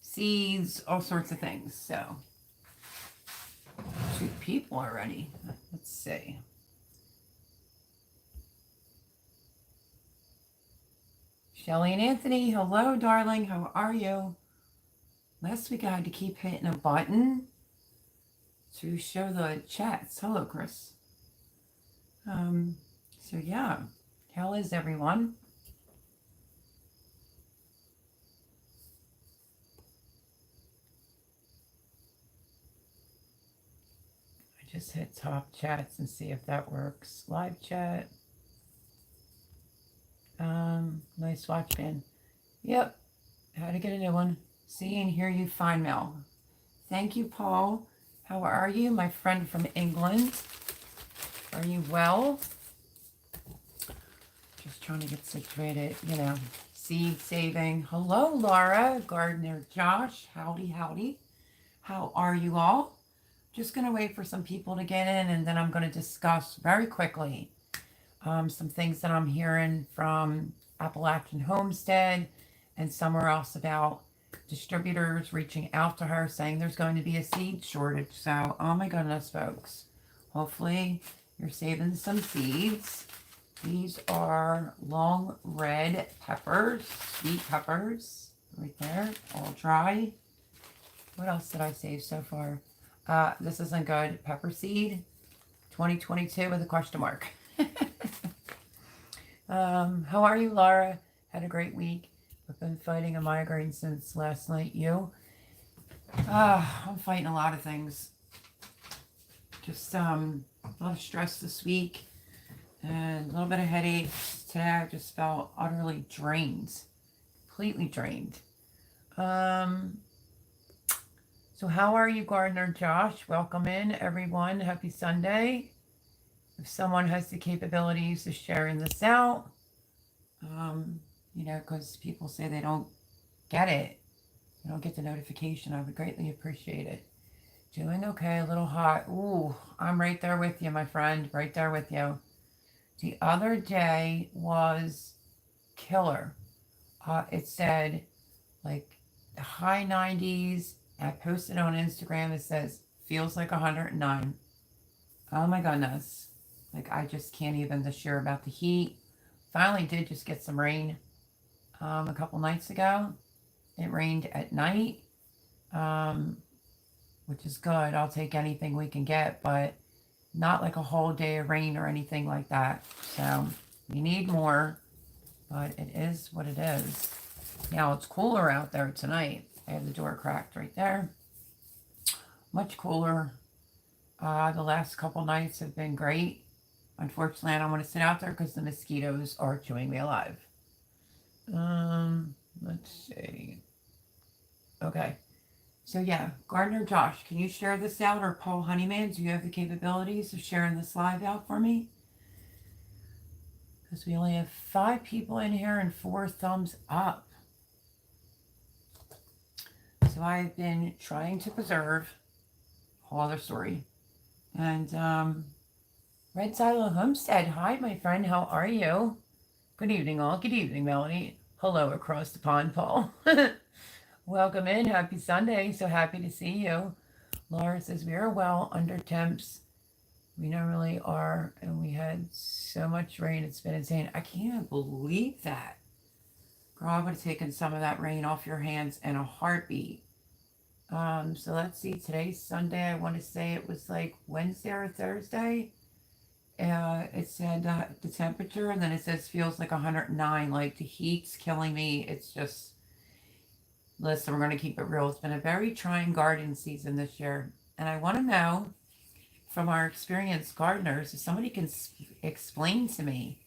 seeds, all sorts of things. So, 2 people already. Let's see. Shelly and Anthony, hello, darling. How are you? Last week I had to keep hitting a button to show the chats. Hello, Chris. So yeah, how is everyone? I just hit top chats and see if that works. Live chat. Nice watch band. Yep, how to get a new one. See and hear you fine, Mel. Thank you, Paul. How are you, my friend from England? Are you well? Just trying to get situated, seed saving. Hello, Laura, Gardener Josh. Howdy, howdy. How are you all? Just going to wait for some people to get in, and then I'm going to discuss very quickly some things that I'm hearing from Appalachian Homestead and somewhere else about distributors reaching out to her saying there's going to be a seed shortage. So, oh my goodness, folks. Hopefully you're saving some seeds. These are long red peppers, sweet peppers, right there, all dry. What else did I save so far? This isn't good. Pepper seed, 2022 with a question mark. How are you, Laura? Had a great week. I've been fighting a migraine since last night. You? I'm fighting a lot of things. Just a lot of stress this week and a little bit of headaches. Today I just felt utterly drained, completely drained. So how are you, Gardener Josh? Welcome in, everyone. Happy Sunday. If someone has the capabilities of sharing this out, because people say they don't get it, they don't get the notification, I would greatly appreciate it. Doing okay, a little hot. Ooh, I'm right there with you, my friend, right there with you. The other day was killer. It said like the high 90s. I posted on Instagram, it says, feels like 109. Oh my goodness. Like, I just can't even share about the heat. Finally did just get some rain a couple nights ago. It rained at night, which is good. I'll take anything we can get, but not like a whole day of rain or anything like that. So we need more, but it is what it is. Now it's cooler out there tonight. I have the door cracked right there. Much cooler. The last couple nights have been great. Unfortunately, I don't want to sit out there because the mosquitoes are chewing me alive. Let's see. Okay. So yeah, Gardener Josh, can you share this out? Or Paul Honeyman, do you have the capabilities of sharing this live out for me? Because we only have 5 people in here and 4 thumbs up. So I've been trying to preserve, whole other story. And Red Silo Homestead, hi my friend, how are you? Good evening all, good evening Melanie. Hello across the pond, Paul. Welcome in, happy Sunday, so happy to see you. Laura says, we are well under temps. We normally are, and we had so much rain, it's been insane. I can't believe that. Girl, I would have taken some of that rain off your hands in a heartbeat. So let's see, today's Sunday, I want to say it was like Wednesday or Thursday. It said the temperature, and then it says feels like 109. Like, the heat's killing me. It's just, listen, we're going to keep it real. It's been a very trying garden season this year. And I want to know from our experienced gardeners, if somebody can explain to me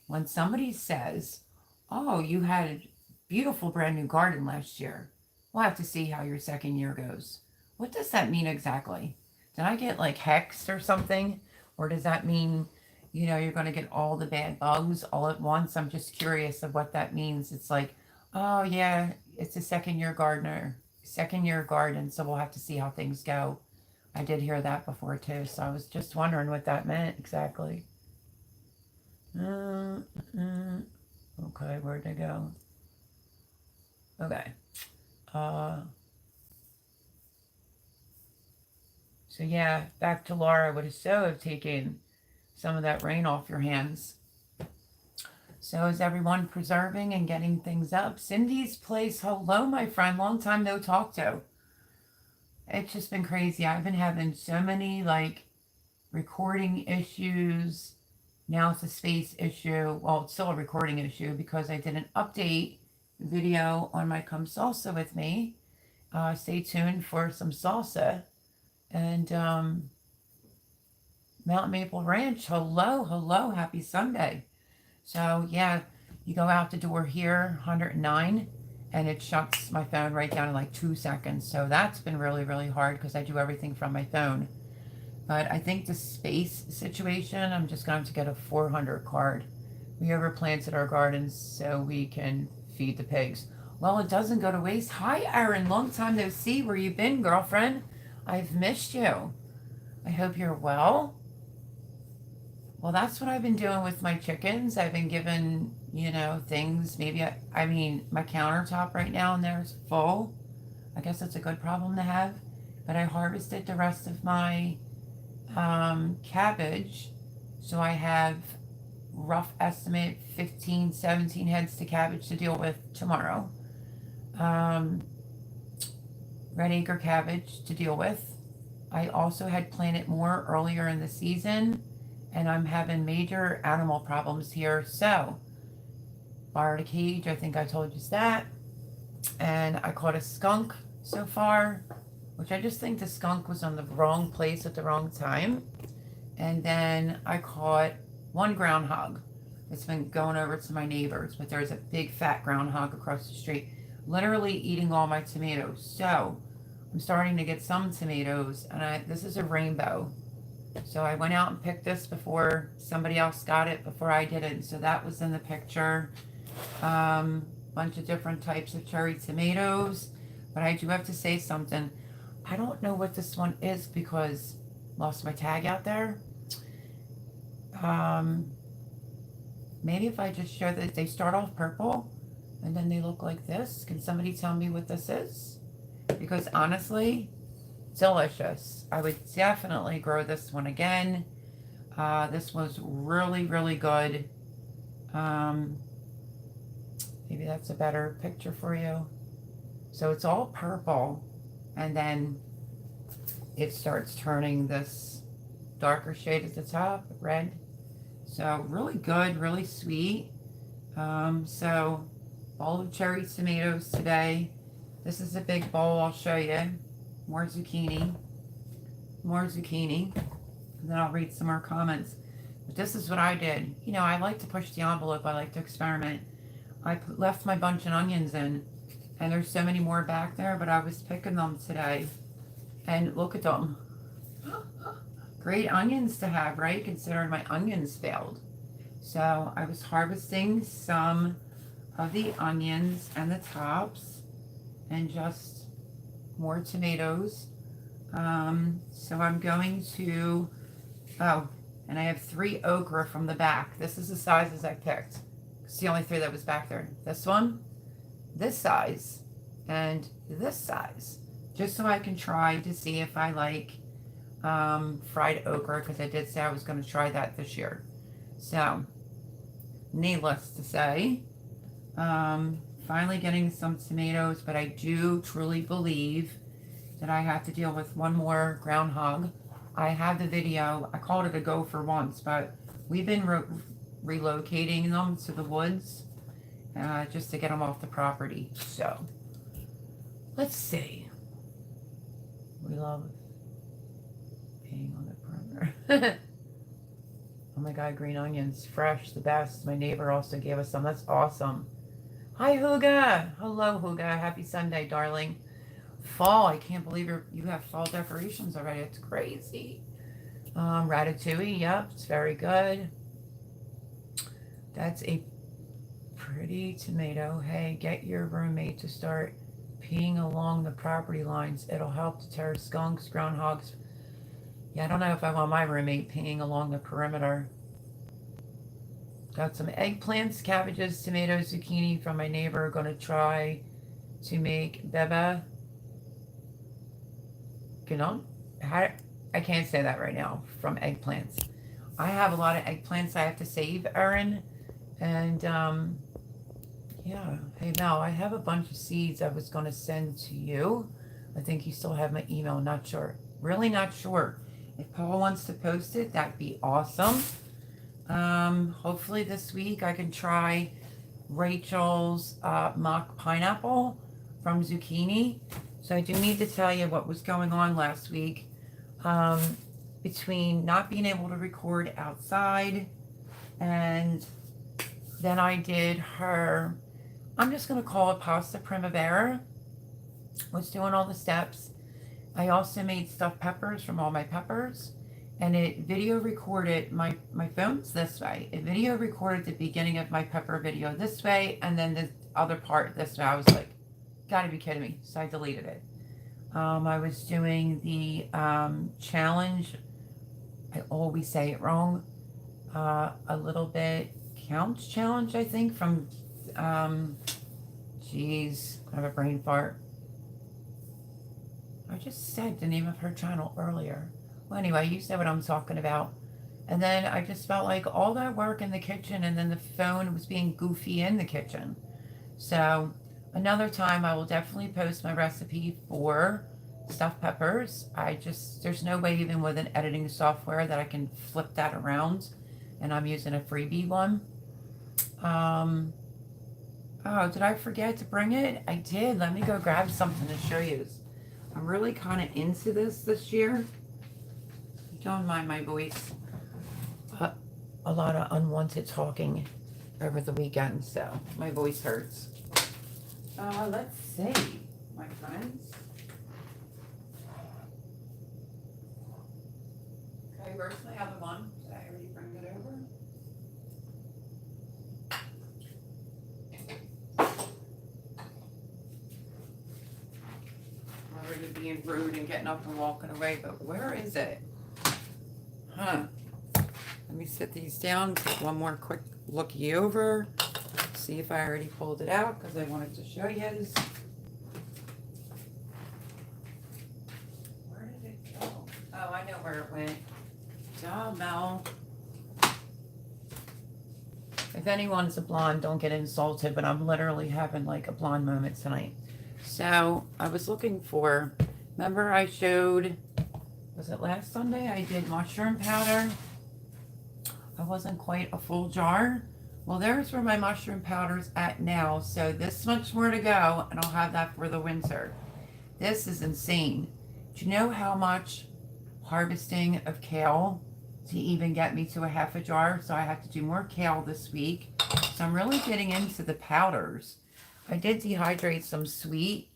when somebody says, oh, you had a beautiful brand new garden last year. We'll have to see how your second year goes. What does that mean exactly? Did I get like hexed or something? Or does that mean, you're going to get all the bad bugs all at once? I'm just curious of what that means. It's like, oh yeah, it's a second year garden, so we'll have to see how things go. I did hear that before too, so I was just wondering what that meant exactly. Okay, where'd they go? Okay. Uh, so yeah, back to Laura. Would so have taken some of that rain off your hands. So is everyone preserving and getting things up? Cindy's place. Hello, my friend. Long time no talk to. It's just been crazy. I've been having so many like recording issues. Now it's a space issue. Well, it's still a recording issue because I did an update video on my Come Salsa with me. Stay tuned for some salsa. And Mountain Maple Ranch. Hello, hello. Happy Sunday. So yeah, you go out the door here, 109, and it shuts my phone right down in like 2 seconds. So that's been really, really hard because I do everything from my phone. But I think the space situation, I'm just going to get a 400 card. We overplanted our gardens so we can feed the pigs. Well, it doesn't go to waste. Hi, Erin. Long time no see. Where you been, girlfriend? I've missed you. I hope you're well. Well, that's what I've been doing with my chickens. I've been given, things. Maybe, I mean, my countertop right now in there is full. I guess that's a good problem to have. But I harvested the rest of my cabbage. So I have rough estimate 15, 17 heads to cabbage to deal with tomorrow. Red acre cabbage to deal with. I also had planted more earlier in the season, and I'm having major animal problems here. So, borrowed a cage, I think I told you that. And I caught a skunk so far, which I just think the skunk was on the wrong place at the wrong time. And then I caught one groundhog. It's been going over to my neighbors, but there's a big fat groundhog across the street, literally eating all my tomatoes. So I'm starting to get some tomatoes, and this is a rainbow. So I went out and picked this before somebody else got it, before I did it. So that was in the picture. Bunch of different types of cherry tomatoes. But I do have to say something. I don't know what this one is because lost my tag out there. Maybe if I just show that they start off purple and then they look like this. Can somebody tell me what this is? Because honestly, delicious. I would definitely grow this one again. This was really, really good. Maybe that's a better picture for you. So it's all purple, and then it starts turning this darker shade at the top, red. So really good, really sweet. So bowl of cherry tomatoes today. This is a big bowl, I'll show you. More zucchini. And then I'll read some more comments. But this is what I did. I like to push the envelope. I like to experiment. I left my bunch of onions in, and there's so many more back there, but I was picking them today. And look at them. Great onions to have, right? Considering my onions failed. So I was harvesting some of the onions and the tops, and just more tomatoes. So I'm going to, and I have 3 okra from the back. This is the sizes I picked. It's the only 3 that was back there. This one, this size, and this size. Just so I can try to see if I like fried okra, because I did say I was going to try that this year. So, needless to say, finally getting some tomatoes, but I do truly believe that I have to deal with one more groundhog. I have the video. I called it a go for once, but we've been relocating them to the woods just to get them off the property. So, let's see. We love being on the perimeter. Oh my God, green onions, fresh, the best. My neighbor also gave us some. That's awesome. Hi, Huga. Hello, Huga. Happy Sunday, darling. Fall. I can't believe you have fall decorations already. It's crazy. Ratatouille. Yep, it's very good. That's a pretty tomato. Hey, get your roommate to start peeing along the property lines. It'll help deter skunks, groundhogs. Yeah, I don't know if I want my roommate peeing along the perimeter. Got some eggplants, cabbages, tomatoes, zucchini from my neighbor. Going to try to make beba ganoush. I can't say that right now, from eggplants. I have a lot of eggplants I have to save, Erin. And yeah, hey Mel, I have a bunch of seeds I was going to send to you. I think you still have my email. Not sure. Really not sure. If Paul wants to post it, that'd be awesome. Hopefully this week I can try Rachel's mock pineapple from Zucchini. So I do need to tell you what was going on last week. Between not being able to record outside, and then I did her, I'm just going to call it pasta primavera. Was doing all the steps. I also made stuffed peppers from all my peppers, and it video recorded my phone's this way. It video recorded the beginning of my pepper video this way, and then the other part this way. I was like, gotta be kidding me. So I deleted it. I was doing the challenge. I always say it wrong. A little bit counts challenge, I think, from geez, I have a brain fart. I just said the name of her channel earlier. Well, anyway, you said what I'm talking about. And then I just felt like all that work in the kitchen, and then the phone was being goofy in the kitchen. So another time I will definitely post my recipe for stuffed peppers. There's no way even with an editing software that I can flip that around. And I'm using a freebie one. Oh, did I forget to bring it? I did. Let me go grab something to show you. I'm really kind of into this year. Don't mind my voice. A lot of unwanted talking over the weekend, so my voice hurts. Let's see, my friends. Okay, where's my other one? Did I already bring it over? Already being rude and getting up and walking away, but where is it? Huh. Let me set these down, take one more quick looky over, see if I already pulled it out, because I wanted to show you this. Where did it go? Oh, I know where it went. Oh, Mel. If anyone's a blonde, don't get insulted, but I'm literally having like a blonde moment tonight. So I was looking for, remember I showed, was it last Sunday? I did mushroom powder. I wasn't quite a full jar. Well, there's where my mushroom powder's at now. So this much more to go, and I'll have that for the winter. This is insane. Do you know how much harvesting of kale to even get me to a half a jar? So I have to do more kale this week. So I'm really getting into the powders. I did dehydrate some sweet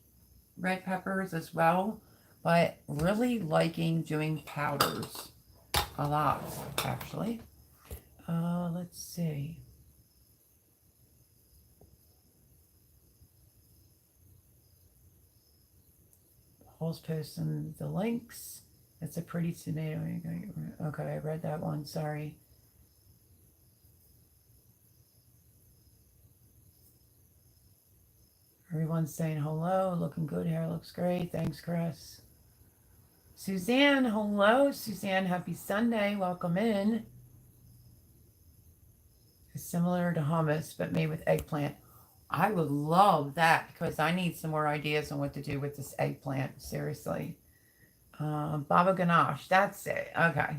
red peppers as well, but really liking doing powders a lot, actually. Let's see. Paul's posting the links. It's a pretty tomato. Okay, I read that one. Sorry. Everyone's saying hello. Looking good. Hair looks great. Thanks, Chris. Suzanne, hello. Suzanne, happy Sunday. Welcome in. It's similar to hummus, but made with eggplant. I would love that, because I need some more ideas on what to do with this eggplant. Seriously. Baba Ganache. That's it. Okay.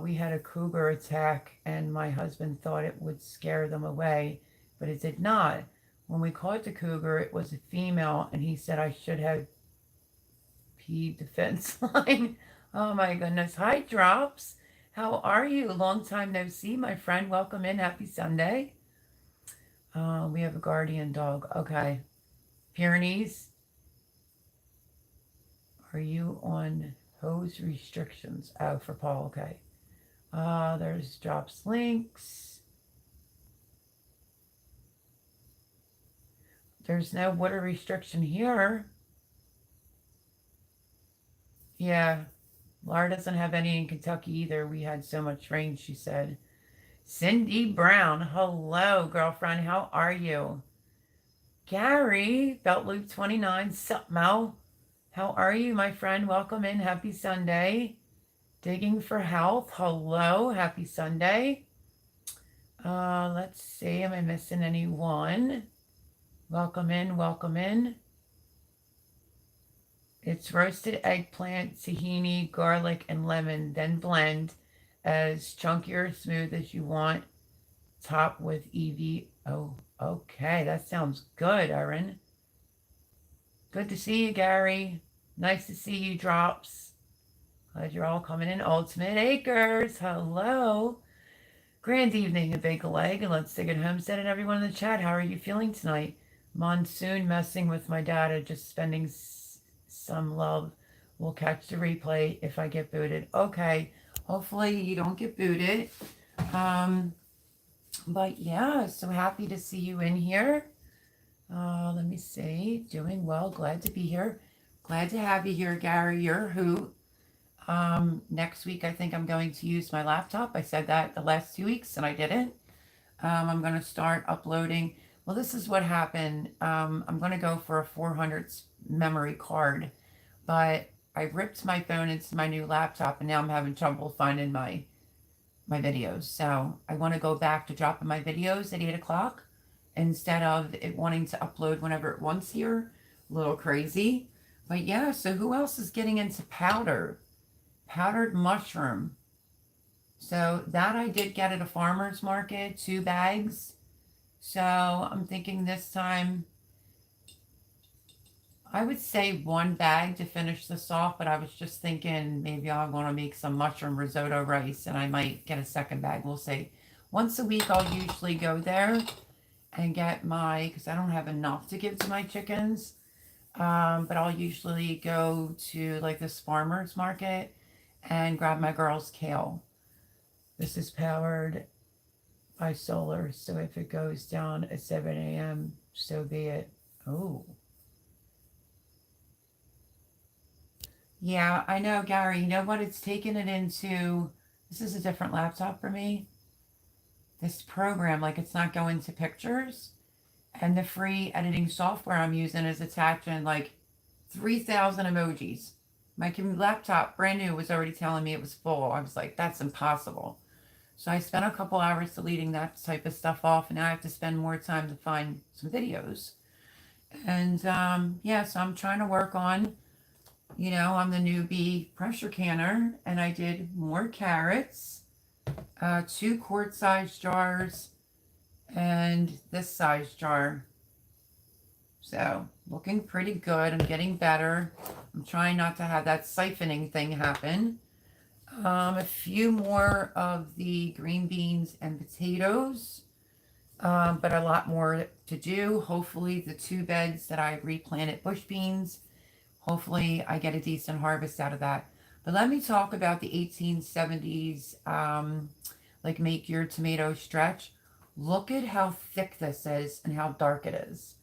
We had a cougar attack, and my husband thought it would scare them away, but it did not. When we caught the cougar, it was a female, and he said I should have peed the fence line. Oh my goodness. Hi, Drops. How are you? Long time no see, my friend. Welcome in. Happy Sunday. We have a guardian dog. Okay. Pyrenees. Are you on hose restrictions? Oh, for Paul. Okay. There's Drops links. There's no water restriction here. Yeah. Laura doesn't have any in Kentucky either. We had so much rain, she said. Cindy Brown. Hello, girlfriend. How are you? Gary, Belt Loop 29, sup, Mel? How are you, my friend? Welcome in. Happy Sunday. Digging for Health. Hello. Happy Sunday. Let's see. Am I missing anyone? Welcome in. Welcome in. It's roasted eggplant, tahini, garlic, and lemon. Then blend as chunky or smooth as you want. Top with Evie. Oh, okay. That sounds good, Erin. Good to see you, Gary. Nice to see you, Drops. Glad you're all coming in. Ultimate Acres. Hello. Grand evening, a bake a leg, and let's dig it homestead and everyone in the chat. How are you feeling tonight? Monsoon messing with my data, just spending some love. We'll catch the replay if I get booted. Okay. Hopefully you don't get booted. But yeah, so happy to see you in here. Let me see. Doing well. Glad to be here. Glad to have you here, Gary. You're a hoot. Next week, I think I'm going to use my laptop. I said that the last 2 weeks, and I didn't. I'm going to start uploading. Well, this is what happened. I'm going to go for a 400 memory card, but I ripped my phone into my new laptop, and now I'm having trouble finding my videos. So I want to go back to dropping my videos at 8 o'clock instead of it wanting to upload whenever it wants here. A little crazy. But yeah, so who else is getting into powdered mushroom? So that I did get at a farmer's market, 2 bags. So I'm thinking this time, I would say 1 bag to finish this off, but I was just thinking maybe I want to make some mushroom risotto rice and I might get a 2nd bag. We'll see. Once a week, I'll usually go there and get because I don't have enough to give to my chickens. But I'll usually go to like this farmer's market and grab my girl's kale. This is powered by solar, so if it goes down at 7 a.m., so be it. Oh. Yeah, I know, Gary. You know what? It's taken it into... This is a different laptop for me. This program, like it's not going to pictures. And the free editing software I'm using is attaching like 3,000 emojis. My laptop, brand new, was already telling me it was full. I was like, that's impossible. So I spent a couple hours deleting that type of stuff off, and now I have to spend more time to find some videos. And yeah, so I'm trying to work on, I'm the newbie pressure canner, and I did more carrots, 2 quart-size jars, and this size jar. So looking pretty good. I'm getting better. I'm trying not to have that siphoning thing happen. A few more of the green beans and potatoes, but a lot more to do. Hopefully the 2 beds that I replanted bush beans, hopefully I get a decent harvest out of that. But let me talk about the 1870s, like make your tomato stretch. Look at how thick this is and how dark it is.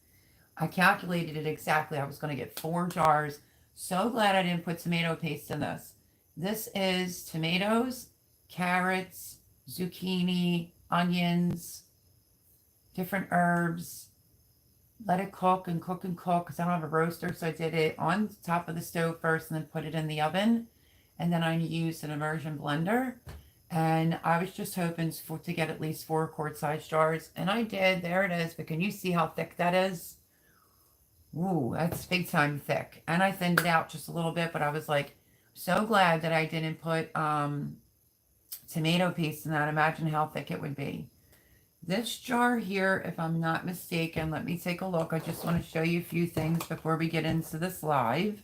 I calculated it exactly. I was going to get 4 jars. So glad I didn't put tomato paste in this. This is tomatoes, carrots, zucchini, onions, different herbs. Let it cook and cook and cook because I don't have a roaster. So I did it on top of the stove first and then put it in the oven. And then I used an immersion blender. And I was just hoping to get at least 4 quart-size jars. And I did. There it is. But can you see how thick that is? Ooh, that's big time thick. And I thinned it out just a little bit. But I was like, so glad that I didn't put tomato paste in that. Imagine how thick it would be. This jar here, if I'm not mistaken, let me take a look. I just want to show you a few things before we get into this live.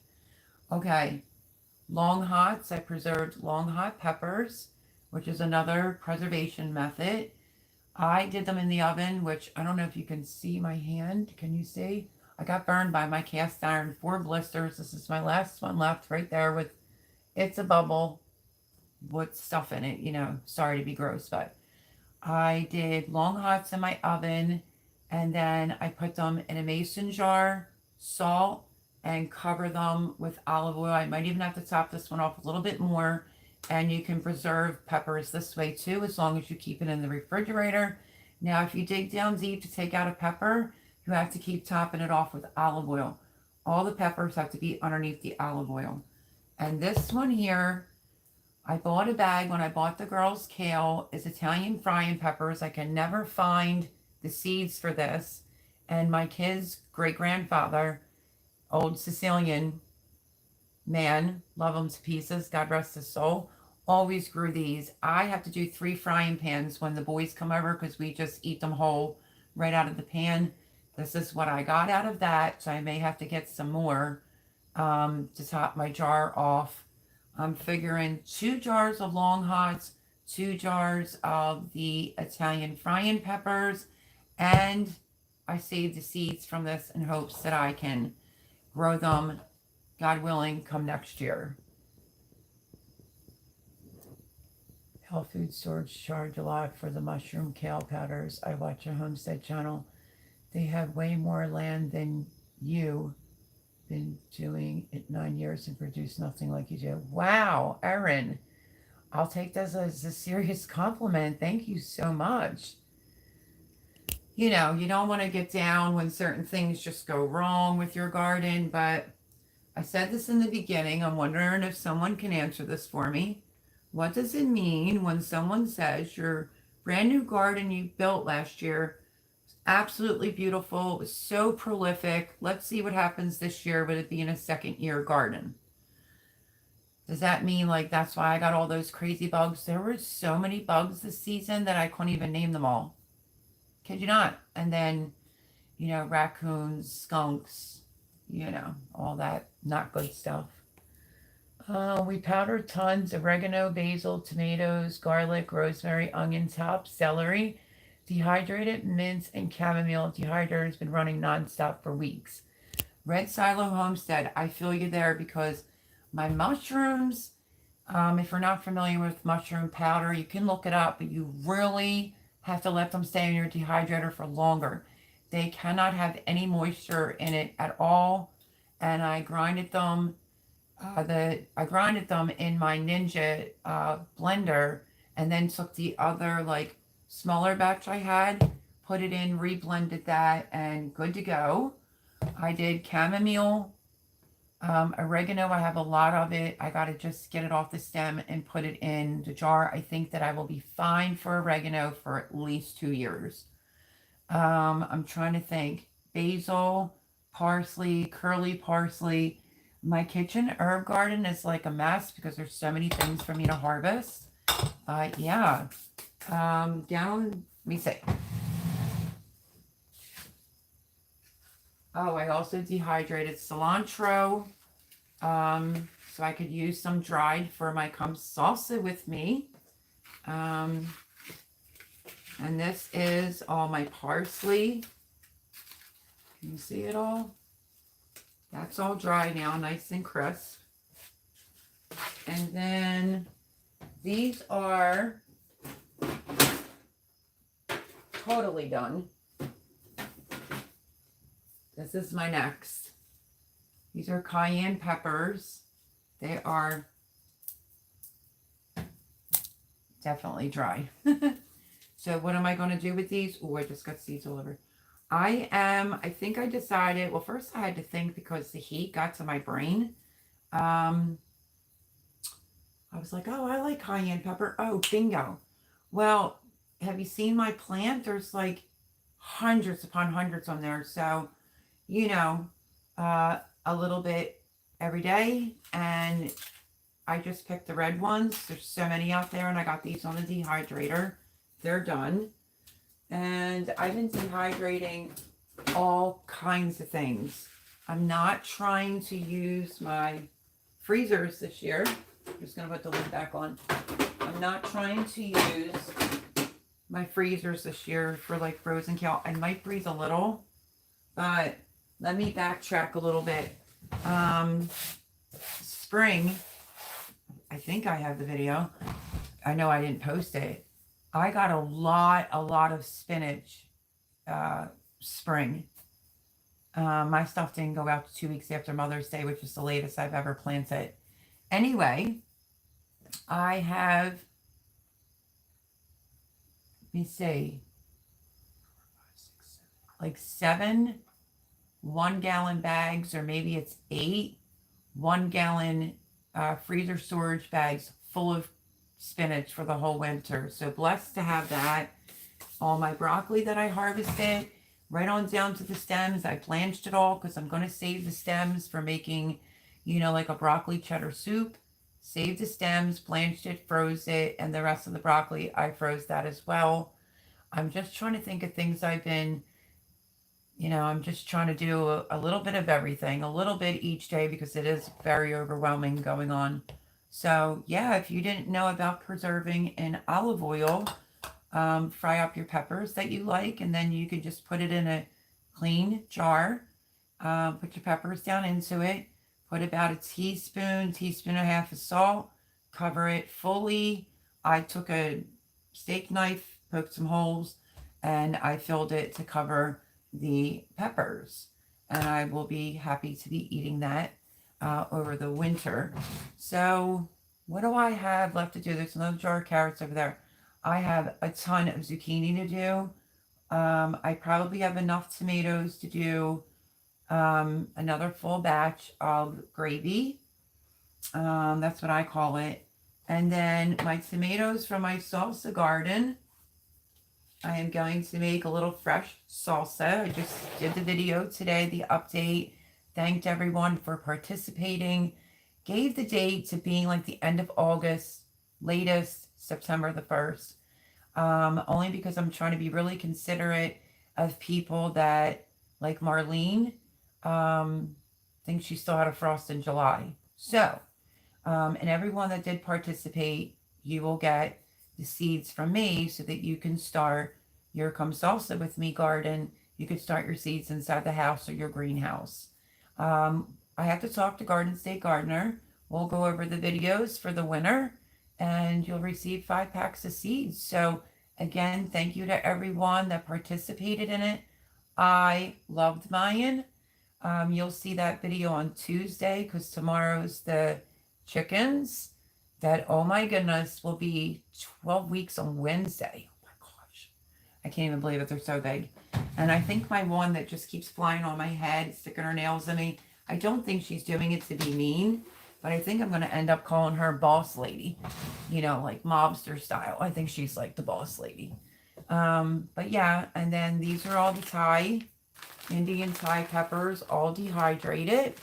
Okay. Long hots. I preserved long hot peppers, which is another preservation method. I did them in the oven, which I don't know if you can see my hand. Can you see? I got burned by my cast iron, 4 blisters. This is my last one left right there with, it's a bubble with stuff in it, sorry to be gross, but I did long hots in my oven, and then I put them in a mason jar, salt, and cover them with olive oil. I might even have to top this one off a little bit more. And you can preserve peppers this way too, as long as you keep it in the refrigerator. Now, if you dig down deep to take out a pepper, you have to keep topping it off with olive oil. All the peppers have to be underneath the olive oil. And this one here, I bought a bag when I bought the girls' kale. It's Italian frying peppers. I can never find the seeds for this. And my kid's great-grandfather, old Sicilian man, love him to pieces, God rest his soul, always grew these. I have to do 3 frying pans when the boys come over because we just eat them whole right out of the pan. This is what I got out of that, so I may have to get some more to top my jar off. I'm figuring 2 jars of long hots, 2 jars of the Italian frying peppers, and I saved the seeds from this in hopes that I can grow them, God willing, come next year. Health food stores charge a lot for the mushroom kale powders. I watch a homestead channel. They have way more land than you. Been doing it 9 years and produce nothing like you do. Wow, Erin. I'll take this as a serious compliment. Thank you so much. You know, you don't want to get down when certain things just go wrong with your garden, but I said this in the beginning. I'm wondering if someone can answer this for me. What does it mean when someone says your brand new garden you built last year, absolutely beautiful, it was so prolific, let's see what happens this year with it being a second year garden? Does that mean like that's why I got all those crazy bugs? There were so many bugs this season that I couldn't even name them all. Kid you not. And then, you know, raccoons, skunks, you know, all that not good stuff. We powdered tons of oregano, basil, tomatoes, garlic, rosemary, onion tops, celery, dehydrated mint, and chamomile. Dehydrator has been running nonstop for weeks. Red Silo Homestead, I feel you there because my mushrooms, if you're not familiar with mushroom powder, you can look it up, but you really have to let them stay in your dehydrator for longer. They cannot have any moisture in it at all. And I grinded them. I grinded them in my Ninja blender, and then took the other like smaller batch I had, put it in, reblended that, and good to go. I did chamomile, oregano. I have a lot of it. I got to just get it off the stem and put it in the jar. I think that I will be fine for oregano for at least 2 years. I'm trying to think. Basil, parsley, curly parsley. My kitchen herb garden is like a mess because there's so many things for me to harvest. Yeah. Let me see. Oh, I also dehydrated cilantro. So I could use some dried for my come salsa with me. And this is all my parsley. Can you see it all? That's all dry now, nice and crisp. And then these are totally done. This is my next. These are Cayenne Peppers. They are definitely dry. So what am I going to do with these? Oh, I just got seeds all over. I think I decided, well, first I had to think because the heat got to my brain. I was like, oh, I like cayenne pepper. Oh, bingo. Well, have you seen my plant? There's like hundreds upon hundreds on there. So, you know, a little bit every day. And I just picked the red ones. There's so many out there. And I got these on the dehydrator. They're done. And I've been dehydrating all kinds of things. I'm not trying to use my freezers this year. I'm just going to put the lid back on. I'm not trying to use my freezers this year for like frozen kale. I might freeze a little, but let me backtrack a little bit. Spring, I think I have the video. I know I didn't post it. I got a lot of spinach spring. My stuff didn't go out 2 weeks after Mother's Day, which is the latest I've ever planted. Anyway, I have, let me see, like 7 1-gallon bags, or maybe it's 8 1-gallon freezer storage bags full of spinach for the whole winter. So blessed to have that. All my broccoli that I harvested, right on down to the stems. I blanched it all because I'm going to save the stems for making, like a broccoli cheddar soup. Saved the stems, blanched it, froze it, and the rest of the broccoli, I froze that as well. I'm just trying to think of things I've been, I'm just trying to do a little bit of everything, a little bit each day because it is very overwhelming going on. So, yeah, if you didn't know about preserving in olive oil, fry up your peppers that you like, and then you can just put it in a clean jar. Put your peppers down into it. Put about a teaspoon, teaspoon and a half of salt. Cover it fully. I took a steak knife, poked some holes, and I filled it to cover the peppers. And I will be happy to be eating that over the winter. So, what do I have left to do? There's another jar of carrots over there. I have a ton of zucchini to do. I probably have enough tomatoes to do another full batch of gravy. That's what I call it. And then my tomatoes from my salsa garden. I am going to make a little fresh salsa. I just did the video today, the update. Thanked everyone for participating. Gave the date to being like the end of August, latest September the 1st. Only because I'm trying to be really considerate of people that, like Marlene, think she still had a frost in July. So, and everyone that did participate, you will get the seeds from me so that you can start your Come Salsa with Me garden. You could start your seeds inside the house or your greenhouse. I have to talk to Garden State Gardener. We'll go over the videos for the winner, and you'll receive 5 packs of seeds. So again, thank you to everyone that participated in it. I loved mine. You'll see that video on Tuesday because tomorrow's the chickens. That, oh my goodness, will be 12 weeks on Wednesday. Oh my gosh. I can't even believe it. They're so big. And I think my one that just keeps flying on my head, sticking her nails in me, I don't think she's doing it to be mean, but I think I'm going to end up calling her boss lady, like mobster style. I think she's like the boss lady. But yeah, and then these are all the Indian Thai peppers, all dehydrated.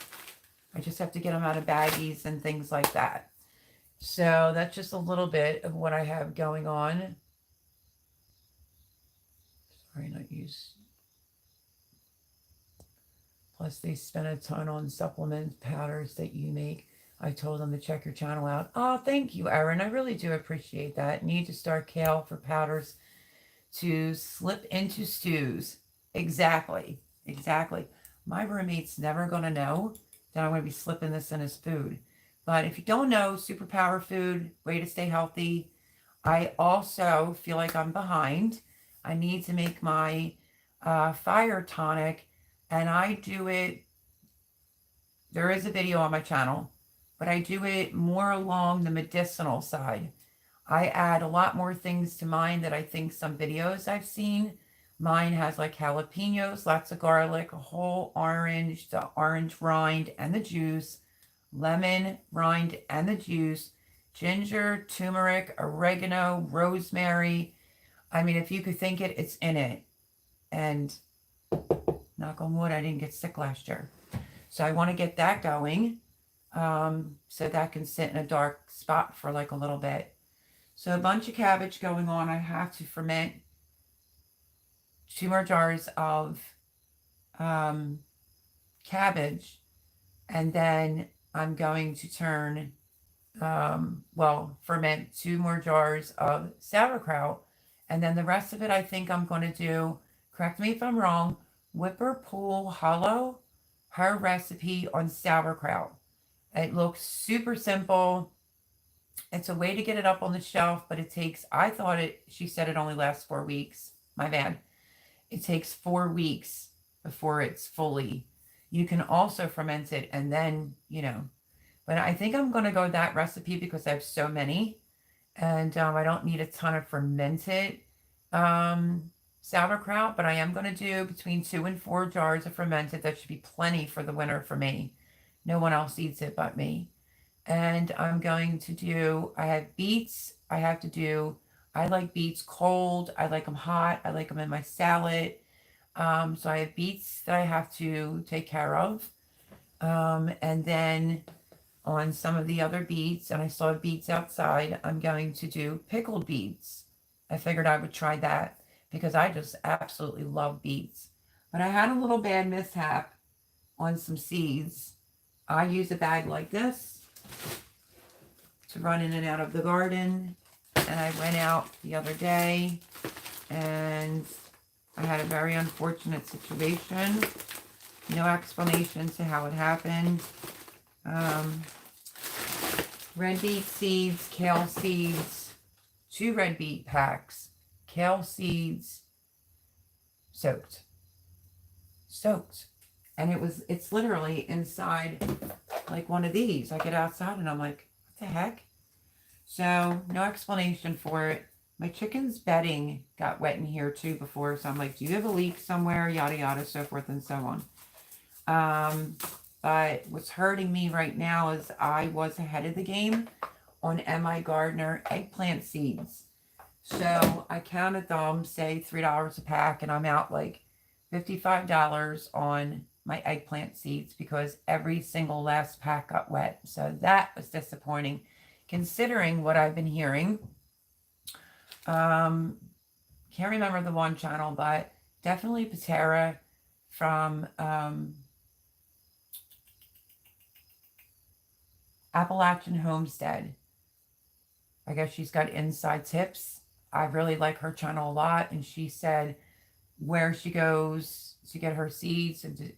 I just have to get them out of baggies and things like that. So that's just a little bit of what I have going on. Sorry, not use. Plus, they spend a ton on supplements, powders that you make. I told them to check your channel out. Oh, thank you, Erin. I really do appreciate that. Need to start kale for powders to slip into stews. Exactly. My roommate's never going to know that I'm going to be slipping this in his food. But if you don't know, superpower food, way to stay healthy. I also feel like I'm behind. I need to make my fire tonic, and I do it. There is a video on my channel, but I do it more along the medicinal side. I add a lot more things to mine that I think some videos I've seen. Mine has like jalapenos, lots of garlic, a whole orange, the orange rind and the juice, lemon rind and the juice, ginger, turmeric, oregano, rosemary. I mean, if you could think it, it's in it. And knock on wood, I didn't get sick last year. So I want to get that going so that can sit in a dark spot for like a little bit. So a bunch of cabbage going on. I have to ferment 2 more jars of cabbage, and then I'm going to ferment 2 more jars of sauerkraut, and then the rest of it I think I'm going to do, correct me if I'm wrong, Whipperpool Hollow, her recipe on sauerkraut. It looks super simple. It's a way to get it up on the shelf, but it takes, she said it only lasts 4 weeks. My bad. It takes 4 weeks before it's fully. You can also ferment it and then, but I think I'm going to go that recipe because I have so many, and I don't need a ton of fermented sauerkraut, but I am going to do between 2 and 4 jars of fermented. That should be plenty for the winter for me. No one else eats it but me. And I'm going to do, I have beets. I like beets cold. I like them hot. I like them in my salad. So I have beets that I have to take care of. And then on some of the other beets, and I saw beets outside, I'm going to do pickled beets. I figured I would try that because I just absolutely love beets. But I had a little bad mishap on some seeds. I use a bag like this to run in and out of the garden. And I went out the other day and I had a very unfortunate situation. No explanation to how it happened. Red beet seeds, kale seeds, 2 red beet packs, kale seeds, soaked. And it's literally inside like one of these. I get outside and I'm like, what the heck? So no explanation for it. My chicken's bedding got wet in here too before. So I'm like, do you have a leak somewhere? Yada, yada, so forth and so on. But what's hurting me right now is I was ahead of the game on M.I. Gardner eggplant seeds. So I counted them, say $3 a pack, and I'm out like $55 on my eggplant seeds because every single last pack got wet. So that was disappointing considering what I've been hearing. Can't remember the one channel, but definitely Patera from Appalachian Homestead. I guess she's got inside tips. I really like her channel a lot. And she said where she goes to get her seeds, and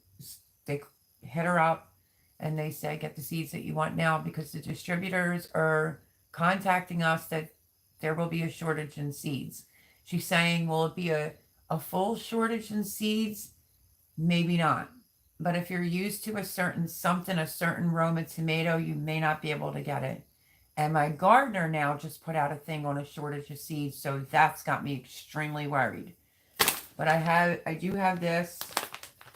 they hit her up and they say, get the seeds that you want now, because the distributors are contacting us that there will be a shortage in seeds. She's saying, will it be a full shortage in seeds? Maybe not. But if you're used to a certain Roma tomato, you may not be able to get it. And my gardener now just put out a thing on a shortage of seeds, so that's got me extremely worried. But I do have this.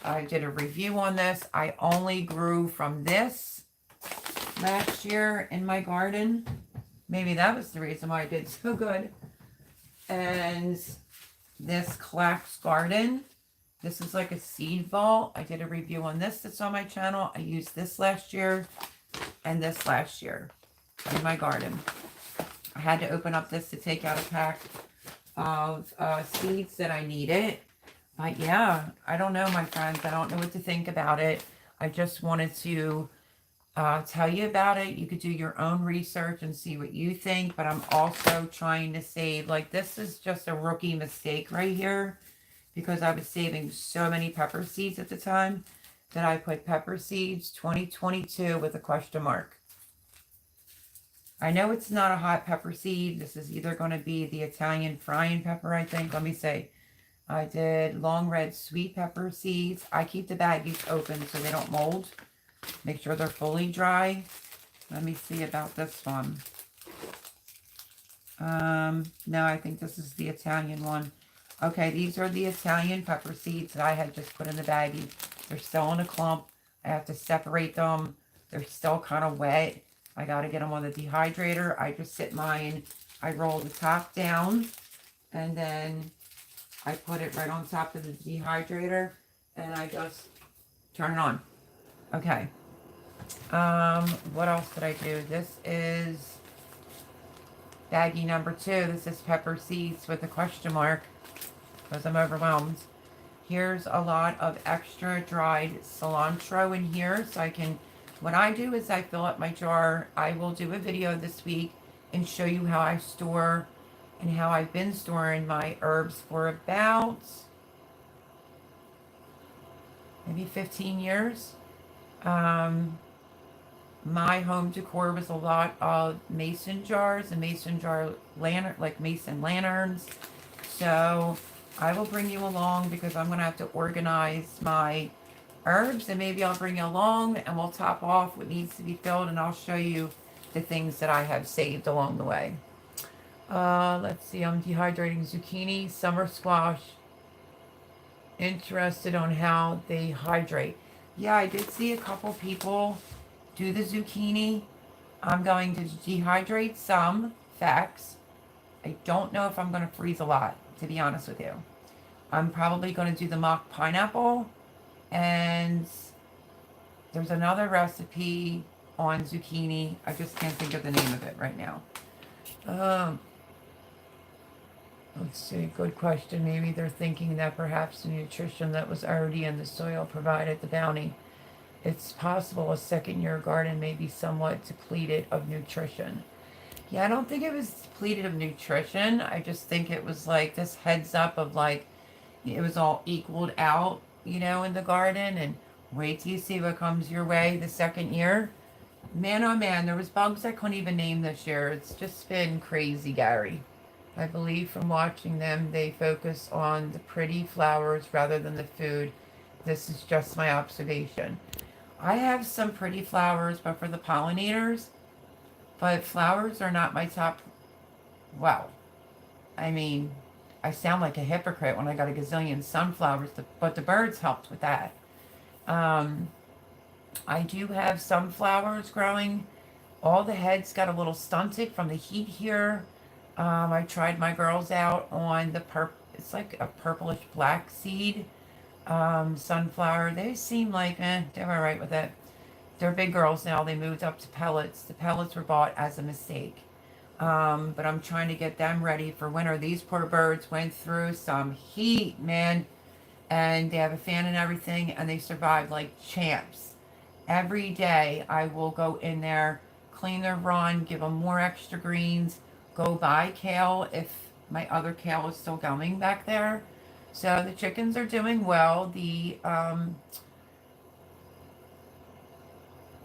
I did a review on this. I only grew from this last year in my garden. Maybe that was the reason why I did so good. And this Clack's Garden. This is like a seed vault. I did a review on this that's on my channel. I used this last year and this last year in my garden. I had to open up this to take out a pack of seeds that I needed. But yeah, I don't know, my friends. I don't know what to think about it. I just wanted to tell you about it. You could do your own research and see what you think. But I'm also trying to save. Like, this is just a rookie mistake right here, because I was saving so many pepper seeds at the time that I put pepper seeds 2022 with a question mark. I know it's not a hot pepper seed. This is either going to be the Italian frying pepper, I think. Let me say. I did long red sweet pepper seeds. I keep the baggies open so they don't mold. Make sure they're fully dry. Let me see about this one. No, I think this is the Italian one. Okay, these are the Italian pepper seeds that I had just put in the baggie. They're still in a clump. I have to separate them. They're still kind of wet. I got to get them on the dehydrator. I just sit mine. I roll the top down, and then I put it right on top of the dehydrator, and I just turn it on. Okay. What else did I do? This is baggie number 2. This is pepper seeds with a question mark, because I'm overwhelmed. Here's a lot of extra dried cilantro in here, so I can, what I do is I fill up my jar. I will do a video this week and show you how I store and how I've been storing my herbs for about maybe 15 years. My home decor was a lot of mason jars and mason jar lantern, like mason lanterns. So I will bring you along, because I'm going to have to organize my herbs, and maybe I'll bring you along and we'll top off what needs to be filled, and I'll show you the things that I have saved along the way. Let's see, I'm dehydrating zucchini, summer squash, interested on how they hydrate. Yeah, I did see a couple people do the zucchini. I'm going to dehydrate some, facts. I don't know if I'm going to freeze a lot, to be honest with you. I'm probably going to do the mock pineapple, and there's another recipe on zucchini. I just can't think of the name of it right now. Um, let's see, good question. Maybe they're thinking that perhaps the nutrition that was already in the soil provided the bounty. It's possible a second-year garden may be somewhat depleted of nutrition. Yeah, I don't think it was depleted of nutrition. I just think it was like this heads up of like, it was all equaled out, in the garden. And wait till you see what comes your way the second year. Man, oh man, there was bugs I couldn't even name this year. It's just been crazy, Gary. I believe from watching them, they focus on the pretty flowers rather than the food. This is just my observation. I have some pretty flowers, but for the pollinators, but flowers are not my top. Well, I mean, I sound like a hypocrite when I got a gazillion sunflowers, but the birds helped with that. I do have some flowers growing. All the heads got a little stunted from the heat here. I tried my girls out on the it's like a purplish black seed sunflower. They seem like, they're all right with it. They're big girls now. They moved up to pellets. The pellets were bought as a mistake. But I'm trying to get them ready for winter. These poor birds went through some heat, man. And they have a fan and everything, and they survived like champs. Every day I will go in there, clean their run, give them more extra greens, go buy kale if my other kale is still going back there. So the chickens are doing well. The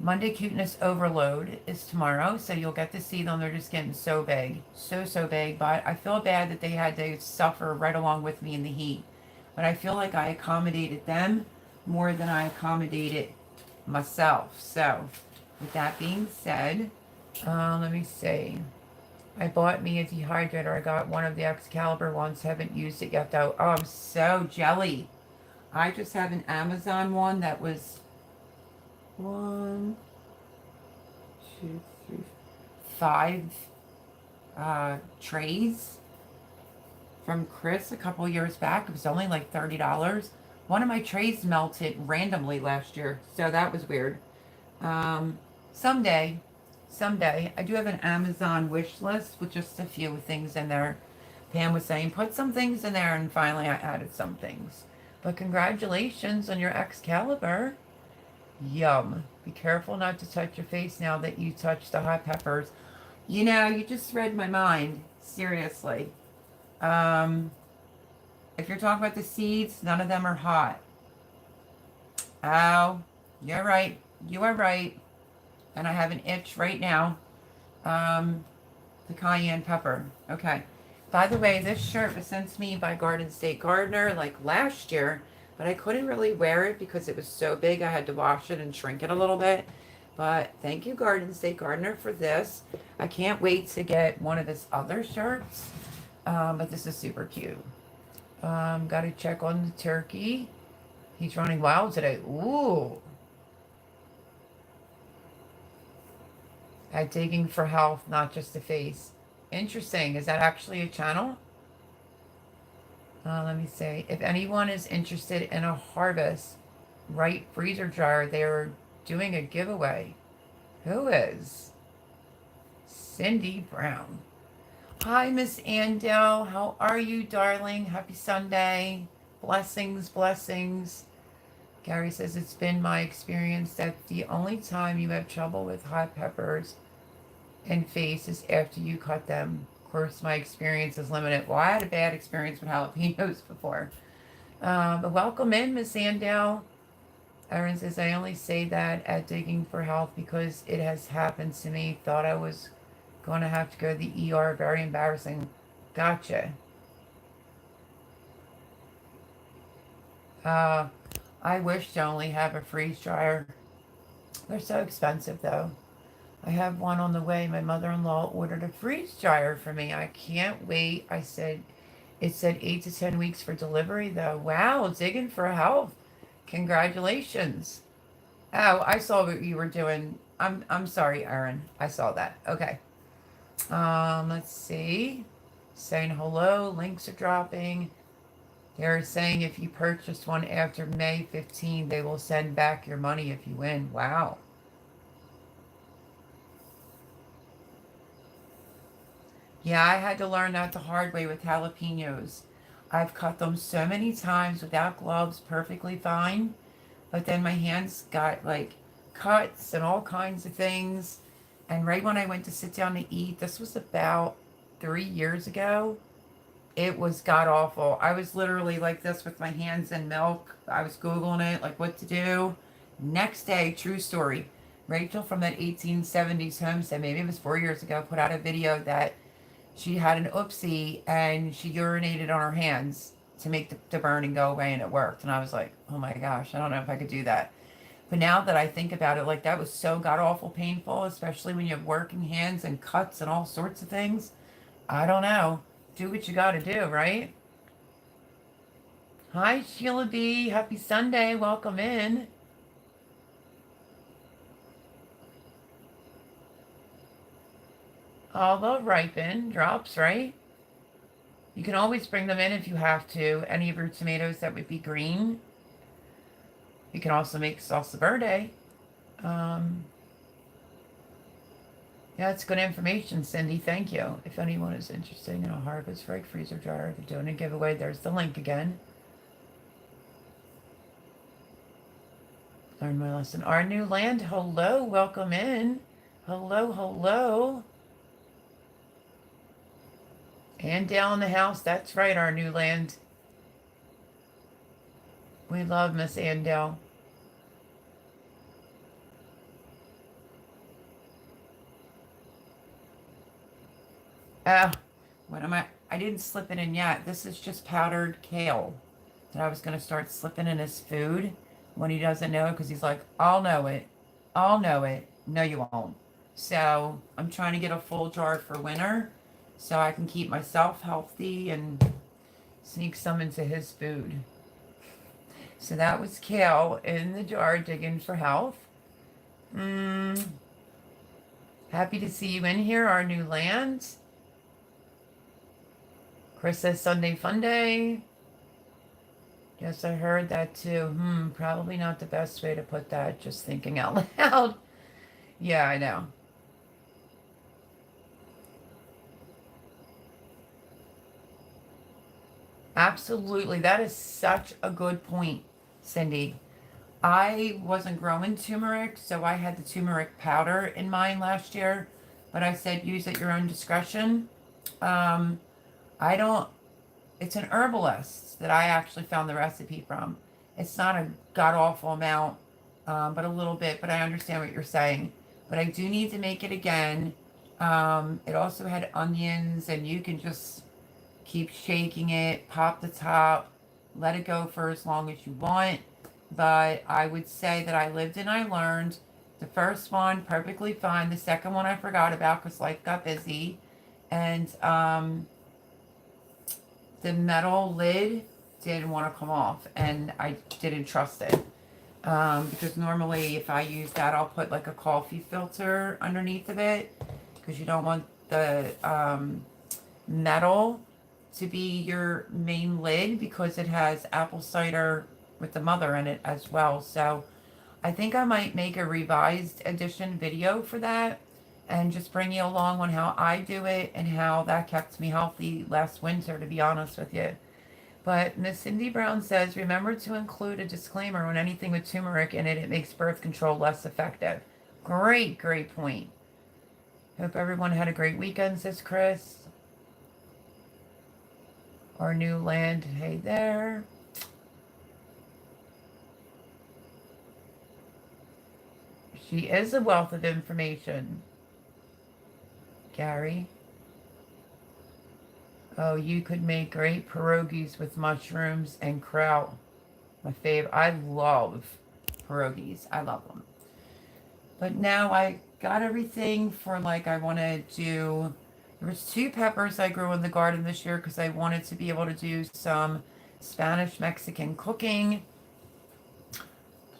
Monday Cuteness Overload is tomorrow, so you'll get to see them. They're just getting so big. So big. But I feel bad that they had to suffer right along with me in the heat. But I feel like I accommodated them more than I accommodated myself. So, with that being said, let me see. I bought me a dehydrator. I got one of the Excalibur ones. Haven't used it yet, though. Oh, I'm so jelly. I just have an Amazon one that was 1, 2, 3, 5 trays from Chris a couple years back. It was only like $30. One of my trays melted randomly last year, so that was weird. Someday, I do have an Amazon wish list with just a few things in there. Pam was saying, put some things in there, and finally I added some things. But congratulations on your Excalibur. Yum. Be careful not to touch your face now that you touched the hot peppers. You just read my mind. Seriously. If you're talking about the seeds, none of them are hot. Oh, you're right. You are right. And I have an itch right now. The cayenne pepper. Okay. By the way, this shirt was sent to me by Garden State Gardener like last year, but I couldn't really wear it because it was so big. I had to wash it and shrink it a little bit. But thank you, Garden State Gardener, for this. I can't wait to get one of his other shirts. But this is super cute. Got to check on the turkey. He's running wild today. Ooh. At Digging for Health, not just a face. Interesting. Is that actually a channel? Let me see. If anyone is interested in a Harvest right freezer dryer, they're doing a giveaway. Who is? Cindy Brown. Hi, Miss Andel. How are you, darling? Happy Sunday. Blessings, blessings. Gary says, it's been my experience that the only time you have trouble with hot peppers and face is after you cut them. Of course, my experience is limited. Well, I had a bad experience with jalapenos before. But welcome in, Miss Andel. Erin says, I only say that at Digging for Health because it has happened to me. Thought I was going to have to go to the ER. Very embarrassing. Gotcha. I wish to only have a freeze dryer. They're so expensive, though. I have one on the way. My mother-in-law ordered a freeze dryer for me. I can't wait. I said, It said 8 to 10 weeks for delivery, though. Wow, digging for help. Congratulations. Oh, I saw what you were doing. I'm sorry, Aaron. I saw that. Okay. Let's see. Saying hello. Links are dropping. They're saying if you purchased one after May 15, they will send back your money if you win. Wow. Yeah, I had to learn that the hard way with jalapenos. I've cut them so many times without gloves, perfectly fine. But then my hands got like cuts and all kinds of things. And right when I went to sit down to eat, this was about 3 years ago, it was god awful. I was literally like this with my hands in milk. I was Googling it, like what to do. Next day, true story. Rachel from that 1870s homestead, maybe it was 4 years ago, put out a video that she had an oopsie and she urinated on her hands to make the burning go away, and it worked. And I was like, oh my gosh, I don't know if I could do that. But now that I think about it, like that was so god awful painful, especially when you have working hands and cuts and all sorts of things. I don't know. Do what you got to do, right? Hi, Sheila B. Happy Sunday. Welcome in. All the ripen drops, right? You can always bring them in if you have to. Any of your tomatoes that would be green. You can also make salsa verde. Um, yeah, it's good information, Cindy. Thank you. If anyone is interested in a harvest rake freezer jar, if you're doing a giveaway, there's the link again. Learn my lesson. Our new land. Hello. Welcome in. Hello, hello. Andale in the house. That's right, our new land. We love Miss Andale. What am I didn't slip it in yet. This is just powdered kale that I was going to start slipping in his food when he doesn't know it, because he's like, I'll know it. I'll know it. No, you won't. So I'm trying to get a full jar for winter so I can keep myself healthy and sneak some into his food. So that was kale in the jar, digging for health. Happy to see you in here, our new land. Chris says Sunday fun day. Yes, I heard that too. Probably not the best way to put that, just thinking out loud. Yeah, I know. Absolutely. That is such a good point, Cindy. I wasn't growing turmeric, so I had the turmeric powder in mine last year, but I said use at your own discretion. Um, I don't, it's an herbalist that I actually found the recipe from. It's not a god awful amount, but a little bit, but I understand what you're saying. But I do need to make it again. It also had onions, and you can just keep shaking it, pop the top, let it go for as long as you want. But I would say that I lived and I learned. The first one, perfectly fine. The second one I forgot about because life got busy. And the metal lid didn't want to come off, and I didn't trust it. Because normally if I use that, I'll put like a coffee filter underneath of it, because you don't want the metal to be your main lid, because it has apple cider with the mother in it as well. So I think I might make a revised edition video for that and just bring you along on how I do it and how that kept me healthy last winter, to be honest with you. But Miss Cindy Brown says, remember to include a disclaimer on anything with turmeric in it. It makes birth control less effective. Great, great point. Hope everyone had a great weekend, says Chris. Our new land, hey there. She is a wealth of information. Gary. Oh, you could make great pierogies with mushrooms and kraut. My fave. I love pierogies. I love them. But now I got everything for, like, I want to do There was 2 peppers I grew in the garden this year because I wanted to be able to do some Spanish Mexican cooking.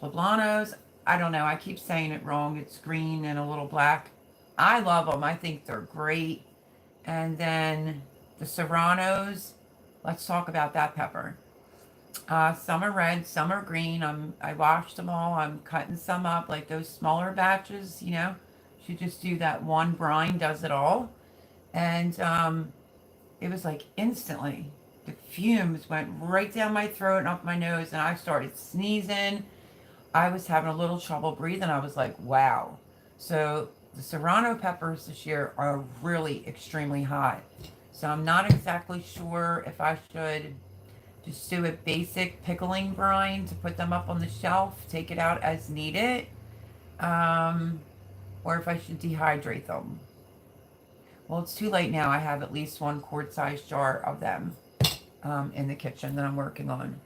Poblanos. I don't know. I keep saying it wrong. It's green and a little black. I love them. I think they're great. And then the serranos. Let's talk about that pepper. Some are red, some are green. I washed them all. I'm cutting some up like those smaller batches. You just do that one brine, does it all. And it was like instantly the fumes went right down my throat and up my nose, and I started sneezing. I was having a little trouble breathing. I was like, wow. So the serrano peppers this year are really extremely hot. So I'm not exactly sure if I should just do a basic pickling brine to put them up on the shelf, take it out as needed, or if I should dehydrate them. Well, it's too late now. I have at least 1 quart-sized jar of them in the kitchen that I'm working on.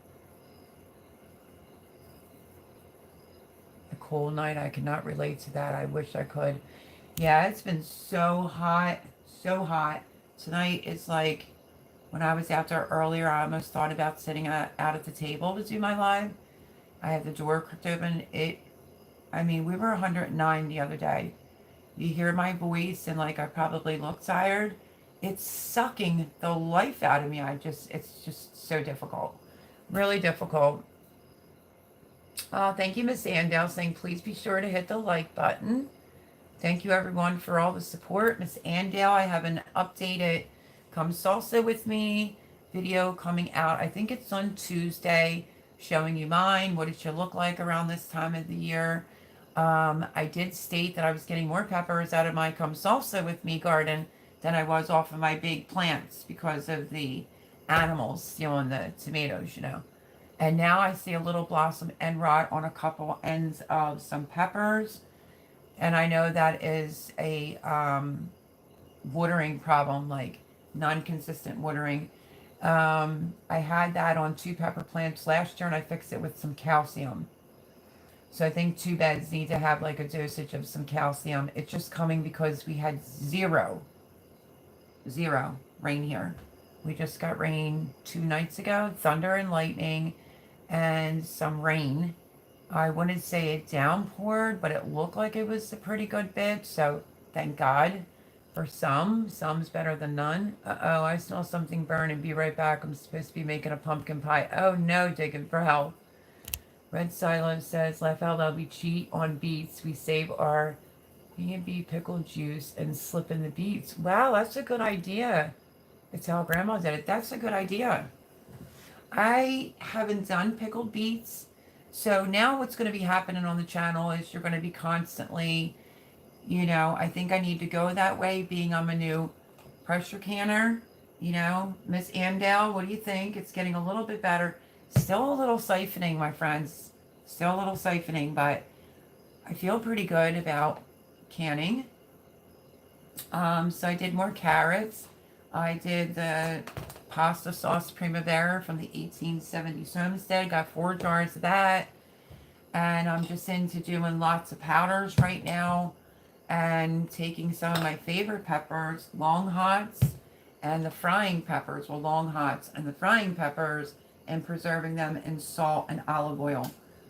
A cold night, I cannot relate to that. I wish I could. Yeah, it's been so hot, so hot. Tonight is like, when I was out there earlier, I almost thought about sitting out at the table to do my live. I had the door cracked open. We were 109 the other day. You hear my voice and like I probably look tired. It's sucking the life out of me. It's just so difficult. Really difficult. Thank you, Miss Andale, saying please be sure to hit the like button. Thank you everyone for all the support. Miss Andale, I have an updated Come Salsa With Me video coming out. I think it's on Tuesday, showing you mine, what it should look like around this time of the year. I did state that I was getting more peppers out of my Come Salsa With Me garden than I was off of my big plants because of the animals stealing the tomatoes, And now I see a little blossom end rot on a couple ends of some peppers. And I know that is a watering problem, like non-consistent watering. I had that on 2 pepper plants last year, and I fixed it with some calcium. So I think 2 beds need to have like a dosage of some calcium. It's just coming because we had zero rain here. We just got rain 2 nights ago, thunder and lightning, and some rain. I wouldn't say it downpoured, but it looked like it was a pretty good bit. So thank God for some. Some's better than none. Uh-oh, I smell something burn and be right back. I'm supposed to be making a pumpkin pie. Oh no, digging for help. Red Silo says, Lafayette, we cheat on beets. We save our B&B pickle juice and slip in the beets. Wow, that's a good idea. It's how Grandma did it. That's a good idea. I haven't done pickled beets. So now what's going to be happening on the channel is you're going to be constantly, I think I need to go that way, being I'm a new pressure canner. Miss Amdale, what do you think? It's getting a little bit better. Still a little siphoning, my friends. Still a little siphoning, but I feel pretty good about canning. So I did more carrots. I did the pasta sauce primavera from the 1870s homestead. Got 4 jars of that. And I'm just into doing lots of powders right now. And taking some of my favorite peppers, long hots, and the frying peppers, long hots, and the frying peppers, and preserving them in salt and olive oil.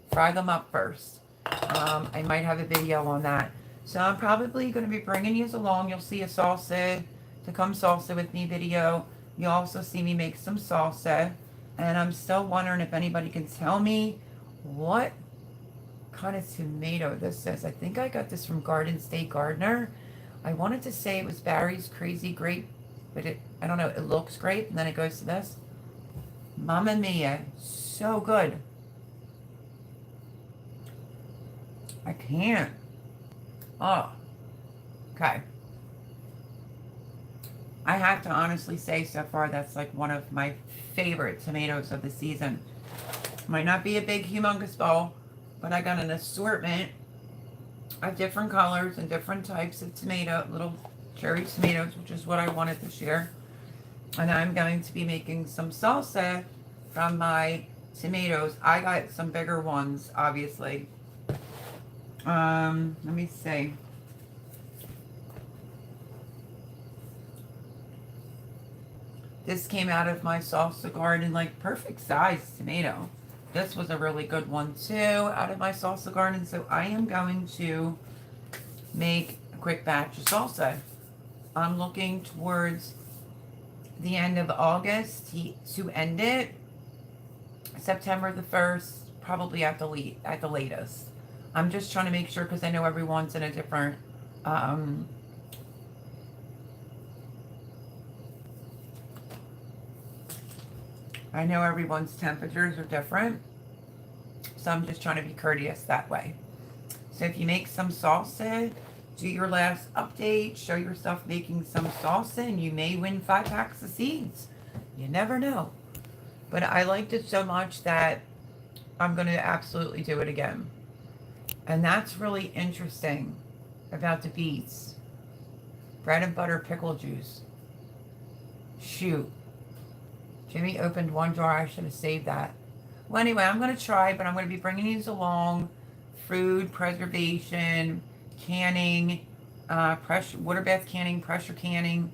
Fry them up first. I might have a video on that. So I'm probably going to be bringing you along. You'll see a salsa to Come Salsa With Me video. You'll also see me make some salsa. And I'm still wondering if anybody can tell me what kind of tomato this is. I think I got this from Garden State Gardener. I wanted to say it was Barry's Crazy Grape, but I don't know, it looks great. And then it goes to this. Mamma mia, so good. I can't. Oh, okay. I have to honestly say so far that's like one of my favorite tomatoes of the season. Might not be a big humongous bowl, but I got an assortment of different colors and different types of tomato, little cherry tomatoes, which is what I wanted this year. And I'm going to be making some salsa from my tomatoes. I got some bigger ones, obviously. Let me see. This came out of my salsa garden, like perfect size tomato. This was a really good one too, out of my salsa garden. So I am going to make a quick batch of salsa. I'm looking towards the end of August to end it. September the 1st, probably at the latest. I'm just trying to make sure because I know everyone's in a different I know everyone's temperatures are different, so I'm just trying to be courteous that way. So if you make some salsa, do your last update, show yourself making some salsa, and you may win 5 packs of seeds. You never know. But I liked it so much that I'm going to absolutely do it again. And that's really interesting about the beets. Bread and butter pickle juice. Shoot. Jimmy opened one jar. I should have saved that. Well, anyway, I'm going to try, but I'm going to be bringing these along. Food preservation, canning, water bath canning, pressure canning,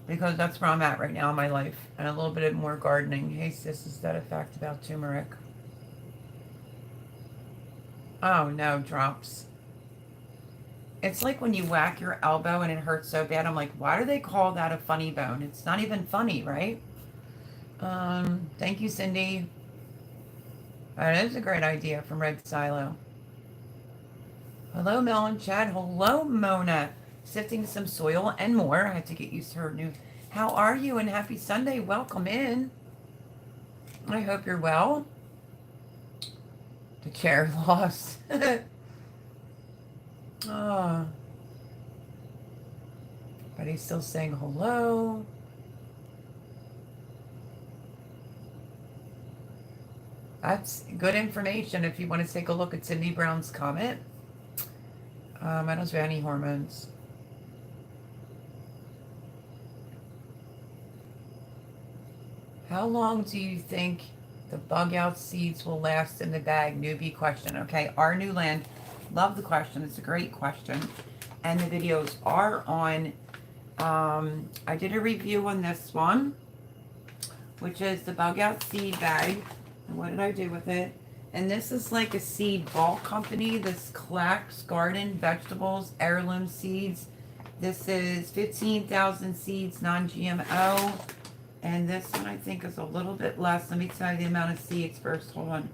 because that's where I'm at right now in my life. And a little bit more gardening. Hey, sis, is that a fact about turmeric? Oh, no, drops. It's like when you whack your elbow and it hurts so bad. I'm like, why do they call that a funny bone? It's not even funny, right? Thank you, Cindy. That is a great idea from Red Silo. Hello, Mel and Chad. Hello, Mona. Sifting some soil and more. I had to get used to her new. How are you? And happy Sunday. Welcome in. I hope you're well. The chair lost. Oh. But he's still saying hello. That's good information if you want to take a look at Cindy Brown's comment. I don't have any hormones. How long do you think the bug out seeds will last in the bag? Newbie question. Okay, our new land. Love the question. It's a great question. And the videos are on. I did a review on this one, which is the bug out seed bag. What did I do with it? And this is like a seed bulk company. This Clack's Garden Vegetables Heirloom Seeds. This is 15,000 seeds, non-GMO. And this one I think is a little bit less. Let me tell you the amount of seeds first. Hold on.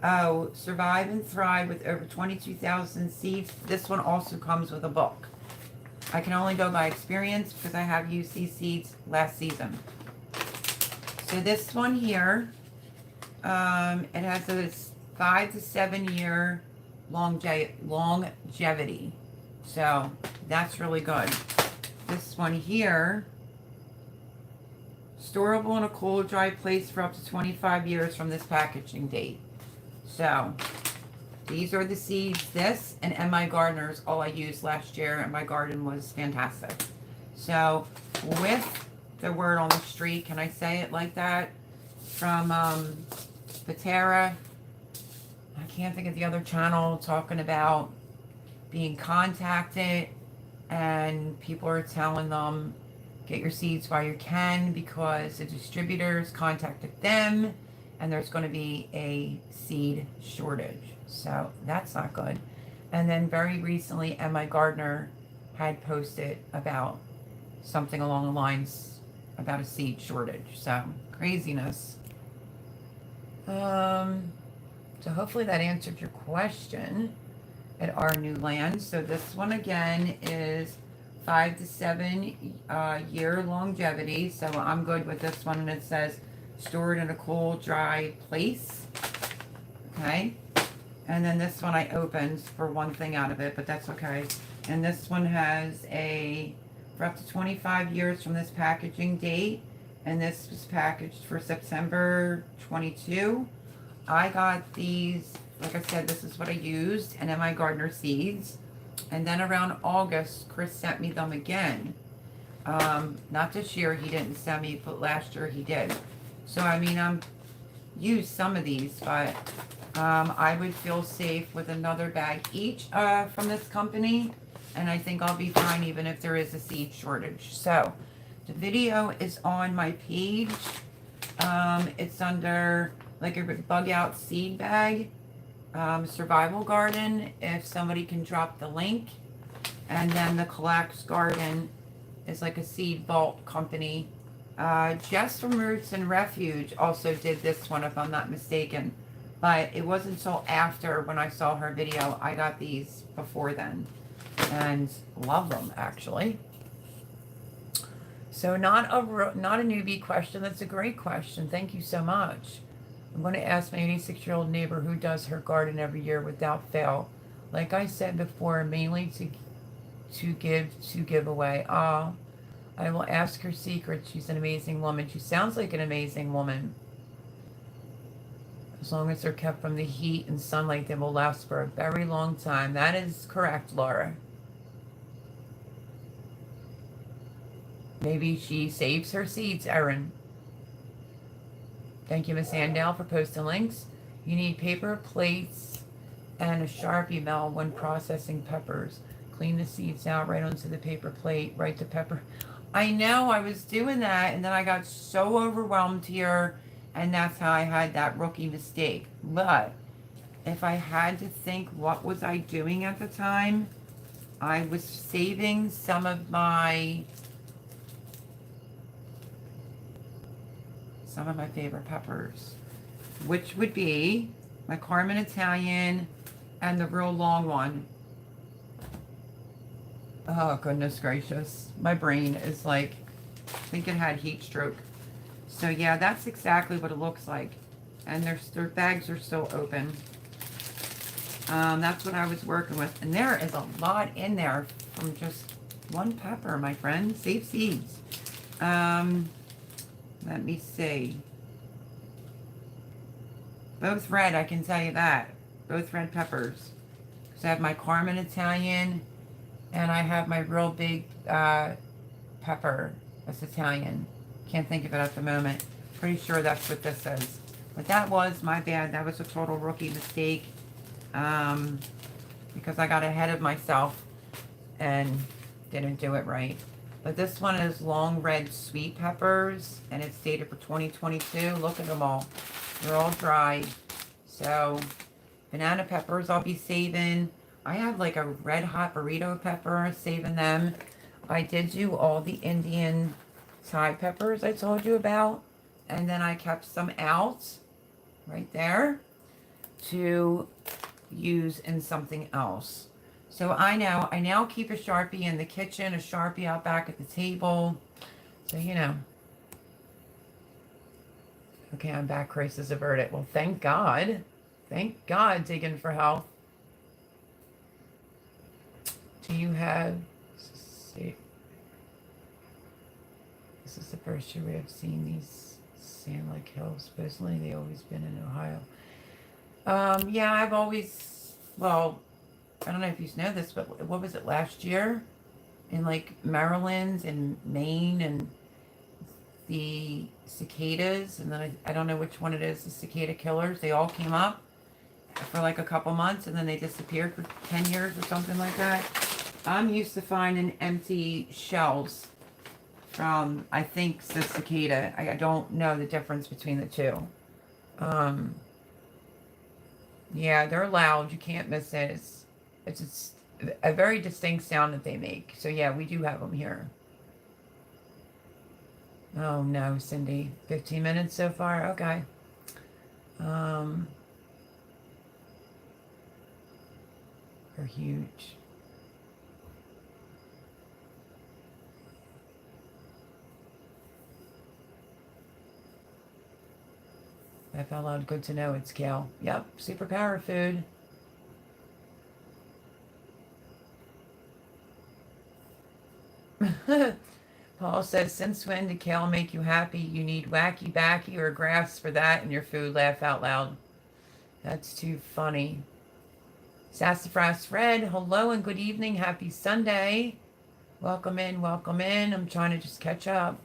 Oh, Survive and Thrive with over 22,000 seeds. This one also comes with a bulk. I can only go by experience because I have used these seeds last season. So this one here, it has a 5 to 7 year longevity. So that's really good. This one here, storable in a cool, dry place for up to 25 years from this packaging date. So these are the seeds. This and My Gardener's all I used last year, and my garden was fantastic. So with the word on the street, can I say it like that? From Patera, I can't think of the other channel, talking about being contacted and people are telling them get your seeds while you can because the distributors contacted them and there's going to be a seed shortage. So that's not good. And then very recently, My Gardener had posted about something along the lines about a seed shortage. So craziness. So hopefully that answered your question at our new land. So this one again is 5 to 7 year longevity. So I'm good with this one, and it says stored in a cool, dry place. Okay. And then this one I opened for one thing out of it, but that's okay. And this one has for up to 25 years from this packaging date. And this was packaged for September 22. I got these, like I said, this is what I used, and My Gardener seeds. And then around August, Chris sent me them again. Not this year, he didn't send me, but last year he did. So, I mean, I'm used some of these, but I would feel safe with another bag each from this company. And I think I'll be fine even if there is a seed shortage. So, The video is on my page. It's under like a bug out seed bag, survival garden, if somebody can drop the link. And then the Collapse Garden is like a seed vault company. Jess from Roots and Refuge also did this one, if I'm not mistaken. But it wasn't until after, when I saw her video, I got these before then. And love them, actually. So not a newbie question. That's a great question. Thank you so much. I'm going to ask my 86-year-old neighbor who does her garden every year without fail. Like I said before, mainly to give away. I will ask her secrets. She's an amazing woman. She sounds like an amazing woman. As long as they're kept from the heat and sunlight, they will last for a very long time. That is correct, Laura. Maybe she saves her seeds, Erin. Thank you, Miss Handale, for posting links. You need paper plates and a Sharpie mill when processing peppers. Clean the seeds out right onto the paper plate. Right to pepper. I know, I was doing that, and then I got so overwhelmed here, and that's how I had that rookie mistake. But if I had to think, what was I doing at the time? I was saving some of my favorite peppers, which would be my Carmen Italian and the real long one. Oh, goodness gracious. My brain is like, I think it had heat stroke. So yeah, that's exactly what it looks like. And their bags are still open. That's what I was working with. And there is a lot in there from just one pepper, my friend. Save seeds. Let me see. Both red, I can tell you that. Both red peppers. So I have my Carmen Italian, and I have my real big pepper. That's Italian. Can't think of it at the moment. Pretty sure that's what this is. But that was my bad. That was a total rookie mistake. Because I got ahead of myself and didn't do it right. But this one is long red sweet peppers, and it's dated for 2022. Look at them all. They're all dried. So, banana peppers I'll be saving. I have like a red hot burrito pepper, saving them. I did do all the Indian Thai peppers I told you about. And then I kept some out right there to use in something else. So I now keep a Sharpie in the kitchen, a Sharpie out back at the table. So, you know. Okay, I'm back. Crisis averted. Well, thank God. Thank God, digging for health. Do you have... Let's see. This is the first year we have seen these Sand Lake Hills. Supposedly, they've always been in Ohio. Yeah, I've always... Well... I don't know if you know this, but what was it, last year? In like Maryland and Maine, and the cicadas, and then I don't know which one it is, the cicada killers, they all came up for like a couple months, and then they disappeared for 10 years or something like that. I'm used to finding empty shells from, I think, the cicada. I don't know the difference between the two. Yeah, they're loud. You can't miss it. It's a very distinct sound that they make. So yeah, we do have them here. Oh no, Cindy. 15 minutes so far? Okay. They're huge. I felt loud. Good to know it's kale. Yep, superpower food. Paul says, since when did kale make you happy? You need wacky backy or grass for that in your food. Laugh out loud. That's too funny. Sassafras Red, hello and good evening. Happy Sunday. Welcome in, welcome in. I'm trying to just catch up.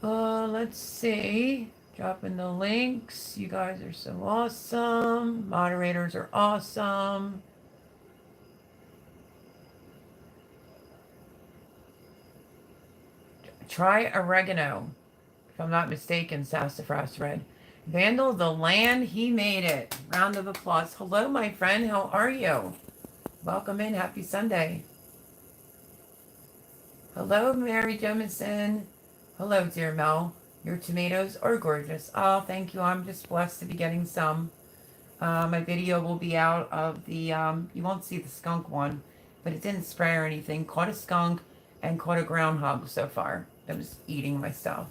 Let's see. Dropping the links. You guys are so awesome. Moderators are awesome. Try oregano, if I'm not mistaken, Sassafras Red. Vandal the Land, he made it. Round of applause. Hello, my friend. How are you? Welcome in. Happy Sunday. Hello, Mary Jemison. Hello, dear Mel. Your tomatoes are gorgeous. Oh, thank you. I'm just blessed to be getting some. My video will be out of the, you won't see the skunk one, but it didn't spray or anything. Caught a skunk and caught a groundhog so far that was eating my stuff.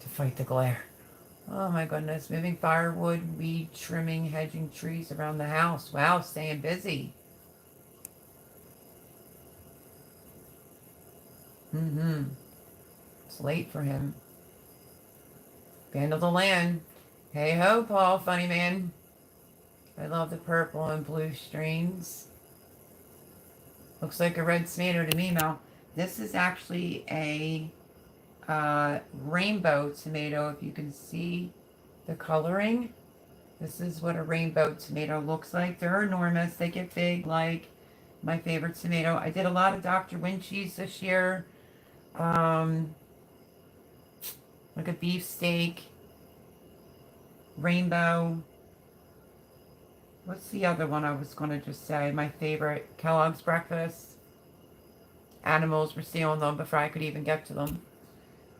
To fight the glare. Oh my goodness. Moving firewood, weed trimming, hedging trees around the house. Wow, staying busy. It's late for him. Vandal the Land. Hey ho, Paul, funny man. I love the purple and blue streams. Looks like a red tomato to me, Mel. This is actually a rainbow tomato, if you can see the coloring. This is what a rainbow tomato looks like. They're enormous. They get big like my favorite tomato. I did a lot of Dr. Winchies this year. Like a beefsteak, rainbow. What's the other one I was going to just say? My favorite, Kellogg's Breakfast. Animals were stealing them before I could even get to them.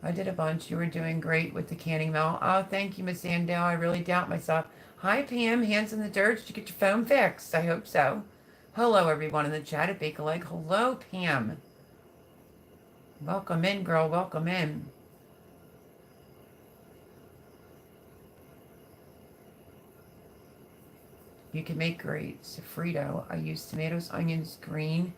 I did a bunch. You were doing great with the canning, Mel. Oh, thank you, Miss Andale. I really doubt myself. Hi, Pam. Hands in the dirt. Did you get your phone fixed? I hope so. Hello, everyone in the chat at Bake a Leg. Hello, Pam. Welcome in, girl. Welcome in. You can make great sofrito. I use tomatoes, onions, green,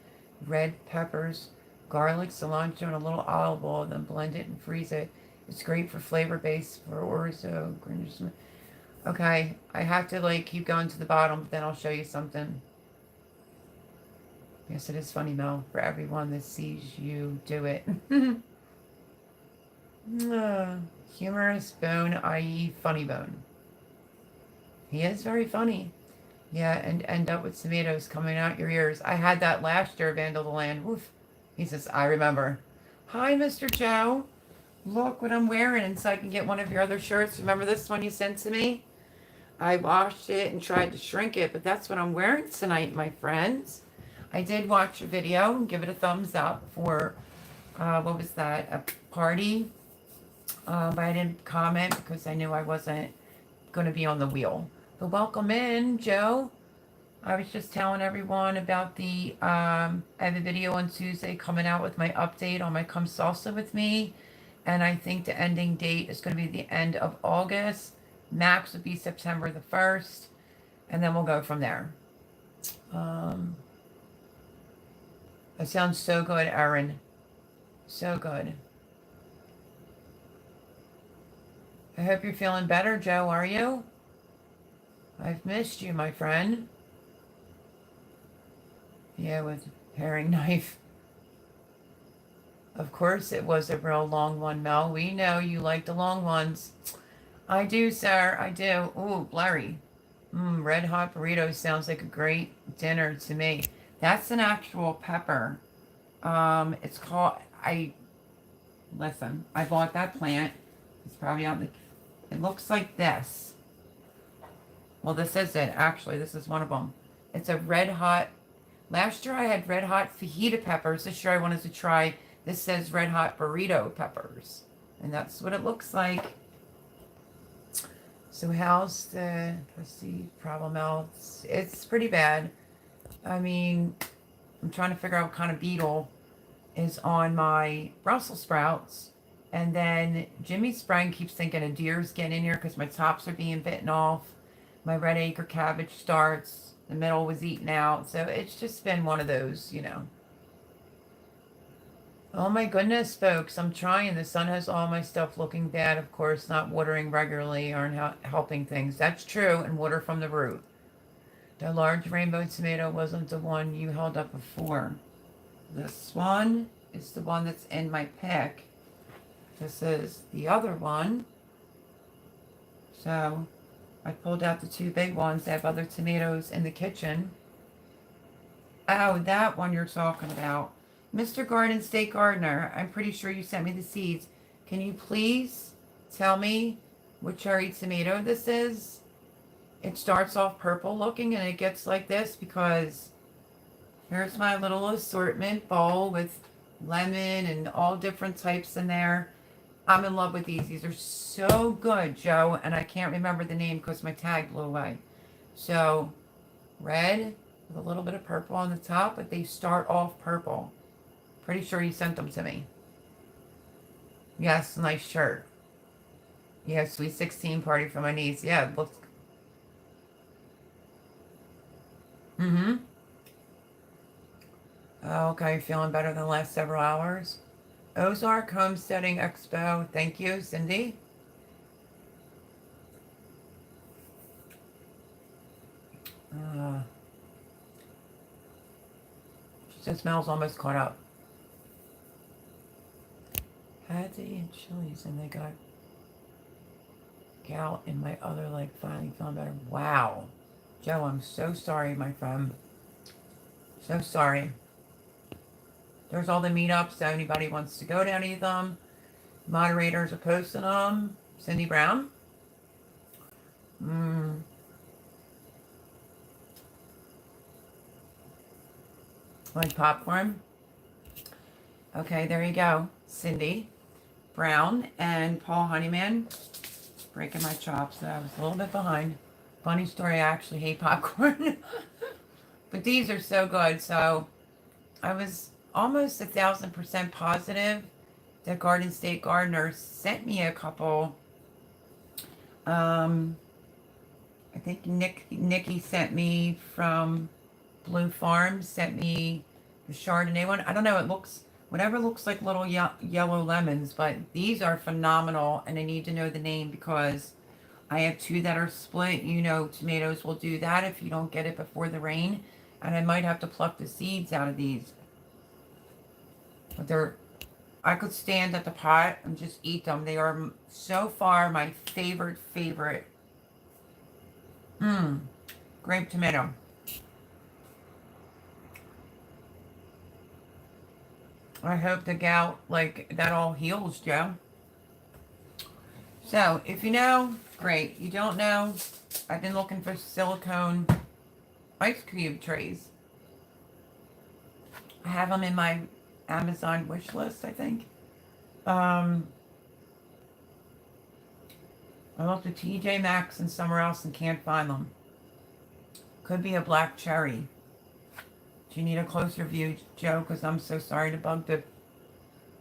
red peppers, garlic, cilantro, and a little olive oil, then blend it and freeze it. It's great for flavor base for orzo. Okay, I have to like keep going to the bottom, but then I'll show you something. Yes, it is funny, Mel, for everyone that sees you do it. Humorous bone, i.e. funny bone. He is very funny. Yeah, and end up with tomatoes coming out your ears. I had that last year, Vandal the Land. Woof. He says, I remember. Hi, Mr. Joe. Look what I'm wearing, and so I can get one of your other shirts. Remember this one you sent to me? I washed it and tried to shrink it, but that's what I'm wearing tonight, my friends. I did watch a video and give it a thumbs up for, what was that, a party. But I didn't comment because I knew I wasn't going to be on the wheel. But welcome in, Joe. I was just telling everyone about the, I have a video on Tuesday coming out with my update on my Come Salsa with me. And I think the ending date is going to be the end of August. Max would be September the 1st. And then we'll go from there. It sounds so good, Erin. So good. I hope you're feeling better, Joe. Are you? I've missed you, my friend. Yeah, with paring knife. Of course it was a real long one, Mel. We know you like the long ones. I do, sir. I do. Ooh, blurry. Red hot burritos sounds like a great dinner to me. That's an actual pepper. It's called, listen, I bought that plant. It's probably out in the, it looks like this. Well, this is it. Actually, this is one of them. It's a red hot. Last year I had red hot fajita peppers. This year I wanted to try, this says red hot burrito peppers. And that's what it looks like. So how's the, let's see, problem else? It's pretty bad. I mean, I'm trying to figure out what kind of beetle is on my Brussels sprouts. And then Jimmy Sprang keeps thinking a deer's getting in here because my tops are being bitten off. My red acre cabbage starts. The middle was eaten out. So it's just been one of those, you know. Oh my goodness, folks. I'm trying. The sun has all my stuff looking bad. Of course, not watering regularly aren't helping things. That's true. And water from the root. The large rainbow tomato wasn't the one you held up before. This one is the one that's in my pick. This is the other one. So I pulled out the two big ones. I have other tomatoes in the kitchen. Oh, that one you're talking about. Mr. Garden State Gardener, I'm pretty sure you sent me the seeds. Can you please tell me what cherry tomato this is? It starts off purple looking and it gets like this because here's my little assortment bowl with lemon and all different types in there. I'm in love with these. These are so good, Joe, and I can't remember the name because my tag blew away. So, red with a little bit of purple on the top, but they start off purple. Pretty sure you sent them to me. Yes, nice shirt. Yeah, sweet 16 party for my niece. Yeah, it looks. Mm-hmm. Okay, feeling better than the last several hours. Ozark Homesteading Expo. Thank you, Cindy. She said smells almost caught up. Had to eat chilies and they got gout in my other leg. Finally feeling better. Wow. Joe, I'm so sorry, my friend. So sorry. There's all the meetups. So anybody wants to go to any of them, moderators are posting them. Cindy Brown. Like popcorn. Okay, there you go. Cindy Brown and Paul Honeyman. Breaking my chops. I was a little bit behind. Funny story, I actually hate popcorn. But these are so good. So I was almost 1,000% positive that Garden State Gardener sent me a couple. I think Nikki sent me from Blue Farm, sent me the Chardonnay one. I don't know, it looks, whatever looks like little yellow lemons, but these are phenomenal, and I need to know the name because I have two that are split. You know, tomatoes will do that if you don't get it before the rain, and I might have to pluck the seeds out of these. But they're, I could stand at the pot and just eat them. They are so far my favorite. Grape tomato. I hope the gout, like, that all heals, Joe. So, if you know, great. You don't know, I've been looking for silicone ice cube trays. I have them in my Amazon wish list, I think. I looked at TJ Maxx and somewhere else and can't find them. Could be a black cherry. Do you need a closer view, Joe? Because I'm so sorry to bug the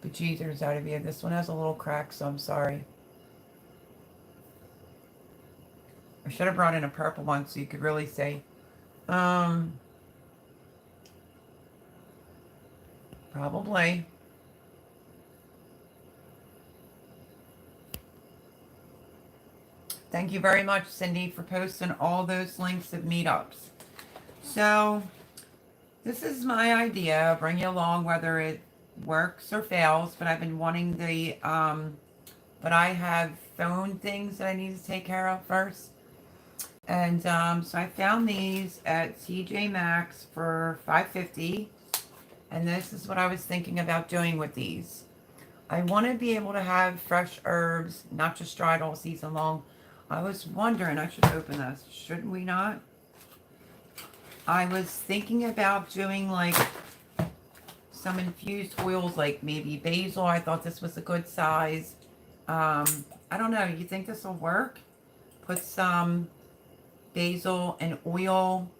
bejesus out of you. This one has a little crack, so I'm sorry. I should have brought in a purple one so you could really see. Probably. Thank you very much, Cindy, for posting all those links of meetups. So, this is my idea. Bring you along whether it works or fails, but I've been wanting the, but I have phone things that I need to take care of first. And so I found these at TJ Maxx for $5.50. And this is what I was thinking about doing with these. I want to be able to have fresh herbs, not just dried all season long. I was wondering, I should open this. Shouldn't we not? I was thinking about doing like some infused oils, like maybe basil. I thought this was a good size. I don't know. You think this will work? Put some basil and oil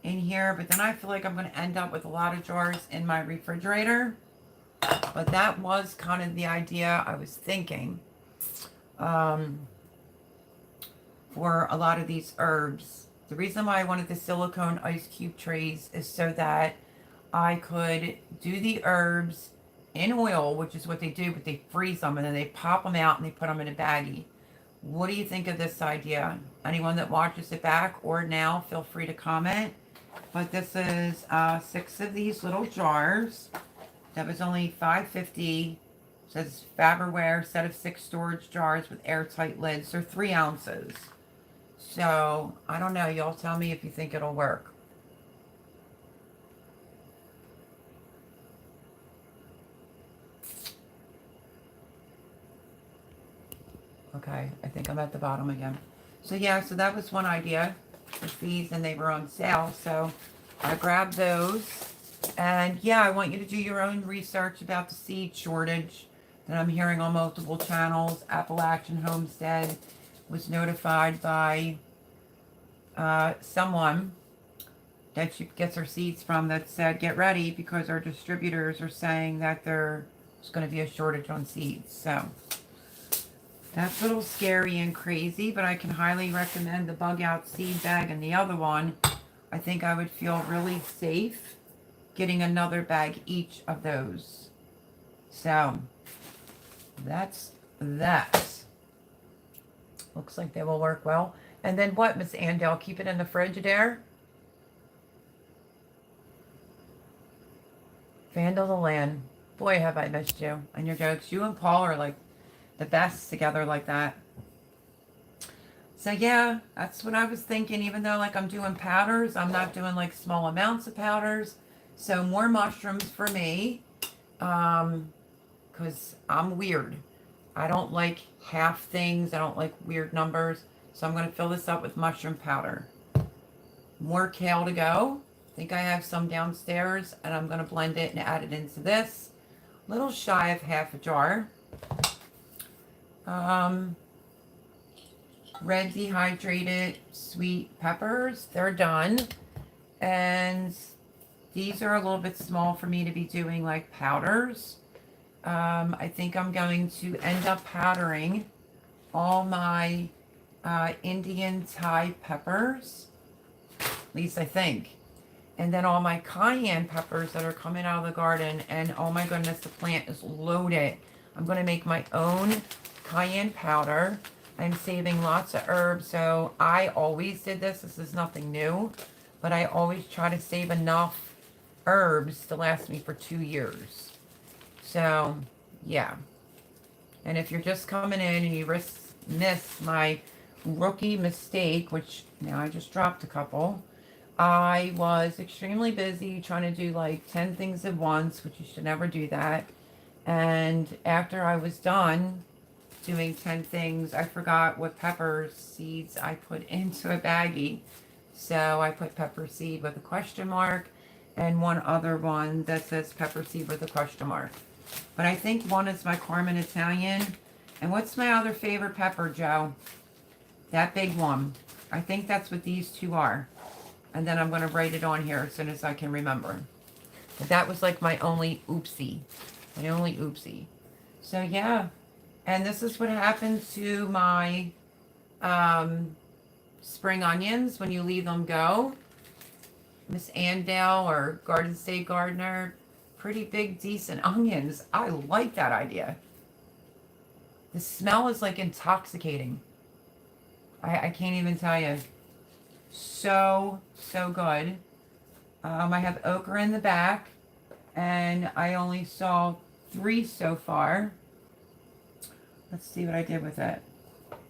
in here, but then I feel like I'm going to end up with a lot of jars in my refrigerator. But that was kind of the idea I was thinking for a lot of these herbs. The reason why I wanted the silicone ice cube trays is so that I could do the herbs in oil, which is what they do, but they freeze them and then they pop them out and they put them in a baggie. What do you think of this idea? Anyone that watches it back or now, feel free to comment. But this is 6 of these little jars. That was only $5.50. It says Faberware, set of 6 storage jars with airtight lids. They're 3 ounces. So, I don't know. Y'all tell me if you think it'll work. Okay, I think I'm at the bottom again. So yeah, so that was one idea with these, and they were on sale. So I grabbed those. And yeah, I want you to do your own research about the seed shortage that I'm hearing on multiple channels. Appalachian Homestead was notified by someone that she gets her seeds from that said, get ready because our distributors are saying that there's going to be a shortage on seeds. So that's a little scary and crazy, but I can highly recommend the bug out seed bag and the other one. I think I would feel really safe getting another bag each of those. So that's that. Looks like they will work well. And then what, Miss Andel? Keep it in the Frigidaire? Vandal the Land. Boy, have I missed you and your jokes. You and Paul are like the best together like that. So yeah, that's what I was thinking. Even though like I'm doing powders, I'm not doing like small amounts of powders. So more mushrooms for me, because I'm weird. I don't like half things. I don't like weird numbers. So I'm going to fill this up with mushroom powder. More kale to go. I think I have some downstairs, and I'm going to blend it and add it into this. A little shy of half a jar. Red dehydrated sweet peppers. They're done. And these are a little bit small for me to be doing like powders. I think I'm going to end up powdering all my Indian Thai peppers. At least I think. And then all my cayenne peppers that are coming out of the garden. And oh my goodness, the plant is loaded. I'm going to make my own cayenne powder. I'm saving lots of herbs. So I always did this. This is nothing new. But I always try to save enough herbs to last me for 2 years. So, yeah. And if you're just coming in and you miss my rookie mistake, which now I just dropped a couple, I was extremely busy trying to do like 10 things at once, which you should never do that. And after I was done doing 10 things, I forgot what pepper seeds I put into a baggie. So I put pepper seed with a question mark and one other one that says pepper seed with a question mark. But I think one is my Carmen Italian. And what's my other favorite pepper, Joe? That big one. I think that's what these two are. And then I'm going to write it on here as soon as I can remember. But that was like my only oopsie. My only oopsie. So yeah. And this is what happens to my spring onions when you leave them go. Miss Andale or Garden State Gardener. Pretty big, decent onions. I like that idea. The smell is like intoxicating. I can't even tell you. So good. I have okra in the back. And I only saw 3 so far. Let's see what I did with it.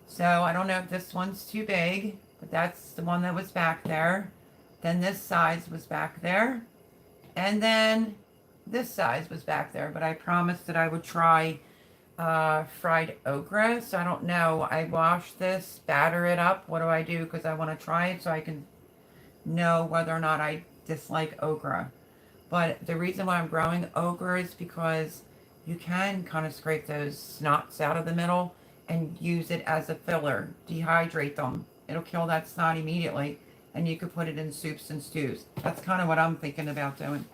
So I don't know if this one's too big. But that's the one that was back there. Then this size was back there. And then this size was back there. But I promised that I would try fried okra. So I don't know. I wash this, batter it up. What do I do? Because I want to try it so I can know whether or not I dislike okra. But the reason why I'm growing okra is because you can kind of scrape those snots out of the middle and use it as a filler. Dehydrate them. It'll kill that snot immediately. And you could put it in soups and stews. That's kind of what I'm thinking about doing.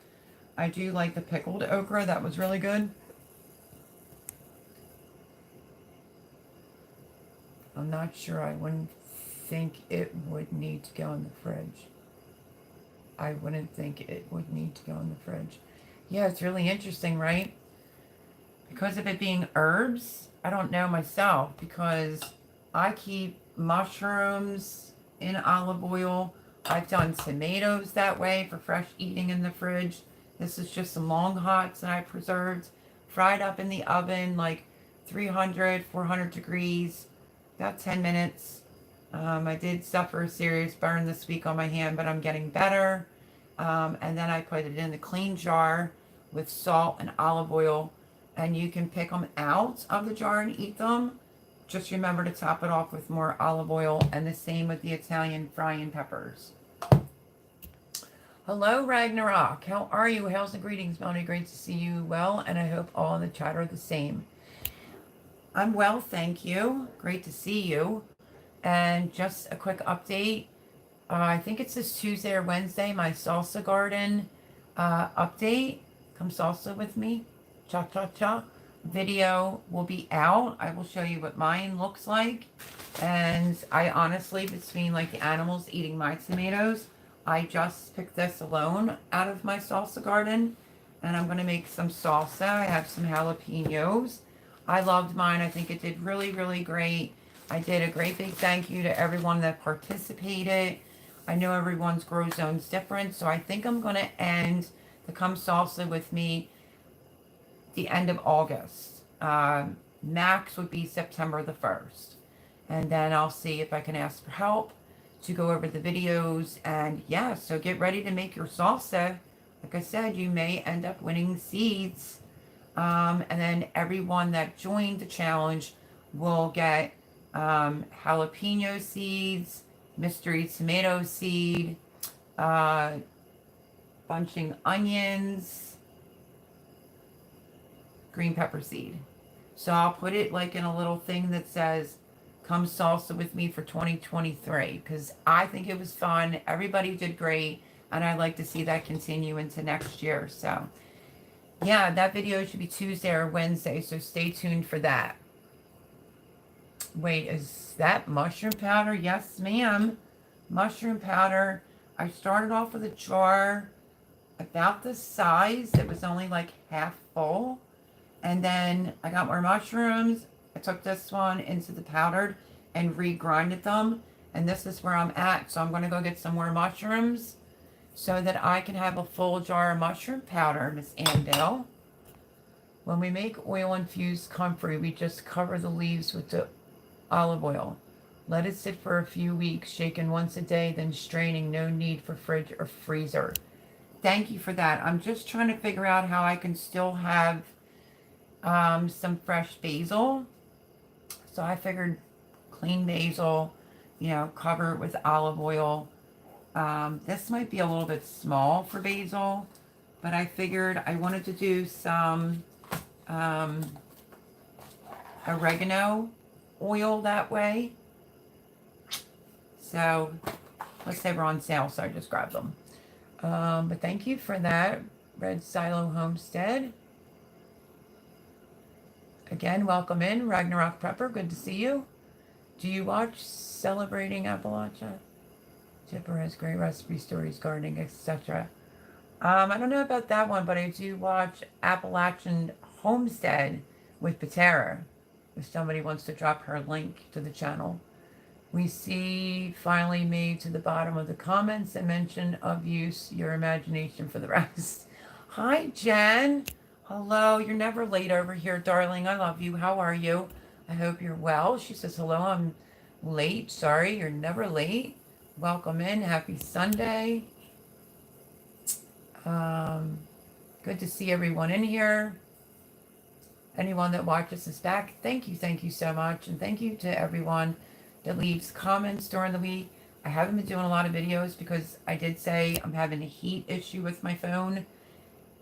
I do like the pickled okra. That was really good. I'm not sure. I wouldn't think it would need to go in the fridge. I wouldn't think it would need to go in the fridge. Yeah, it's really interesting, right? Because of it being herbs, I don't know myself because I keep mushrooms in olive oil. I've done tomatoes that way for fresh eating in the fridge. This is just some long hots that I preserved, fried up in the oven, like 300, 400 degrees, about 10 minutes. I did suffer a serious burn this week on my hand, but I'm getting better. And then I put it in the clean jar with salt and olive oil. And you can pick them out of the jar and eat them. Just remember to top it off with more olive oil, and the same with the Italian frying peppers. Hello, Ragnarok. How are you? How's the greetings, Melanie? Great to see you well, and I hope all in the chat are the same. I'm well, thank you. Great to see you. And just a quick update. I think it's this Tuesday or Wednesday, my salsa garden update. Come salsa with me. Cha-cha-cha. Video will be out. I will show you what mine looks like. And I honestly, between like the animals eating my tomatoes, I just picked this alone out of my salsa garden. And I'm going to make some salsa. I have some jalapenos. I loved mine. I think it did really, really great. I did a great big thank you to everyone that participated. I know everyone's grow zone's different, so I think I'm going to end the Come Salsa with me the end of August. Max would be September the 1st. And then I'll see if I can ask for help to go over the videos. And yeah, so get ready to make your salsa. Like I said, you may end up winning seeds. And then everyone that joined the challenge will get jalapeno seeds, mystery tomato seed, bunching onions, green pepper seed. So I'll put it like in a little thing that says, come salsa with me for 2023, because I think it was fun. Everybody did great, and I'd like to see that continue into next year. So yeah, that video should be Tuesday or Wednesday, so stay tuned for that. Wait, is that mushroom powder? Yes, ma'am. Mushroom powder. I started off with a jar about this size. It was only like half full. And then I got more mushrooms. I took this one into the powdered and re-grinded them. And this is where I'm at. So I'm going to go get some more mushrooms so that I can have a full jar of mushroom powder, Miss Andale. When we make oil-infused comfrey, we just cover the leaves with the olive oil. Let it sit for a few weeks, shaken once a day, then straining. No need for fridge or freezer. Thank you for that. I'm just trying to figure out how I can still have some fresh basil. So I figured clean basil, you know, cover it with olive oil. This might be a little bit small for basil, but I figured I wanted to do some oregano oil that way. So let's say we're on sale, so I just grabbed them. But thank you for that, Red Silo Homestead. Again, welcome in, Ragnarok Prepper. Good to see you. Do you watch Celebrating Appalachia? Chipper has great recipe stories, gardening, etc. I don't know about that one, but I do watch Appalachian Homestead with Patera. If somebody wants to drop her link to the channel. We see finally made to the bottom of the comments a mention of use your imagination for the rest. Hi, Jen. Hello. You're never late over here, darling. I love you. How are you? I hope you're well. She says, hello, I'm late. Sorry, you're never late. Welcome in. Happy Sunday. Good to see everyone in here. Anyone that watches us back, thank you so much. And thank you to everyone that leaves comments during the week. I haven't been doing a lot of videos because I did say I'm having a heat issue with my phone.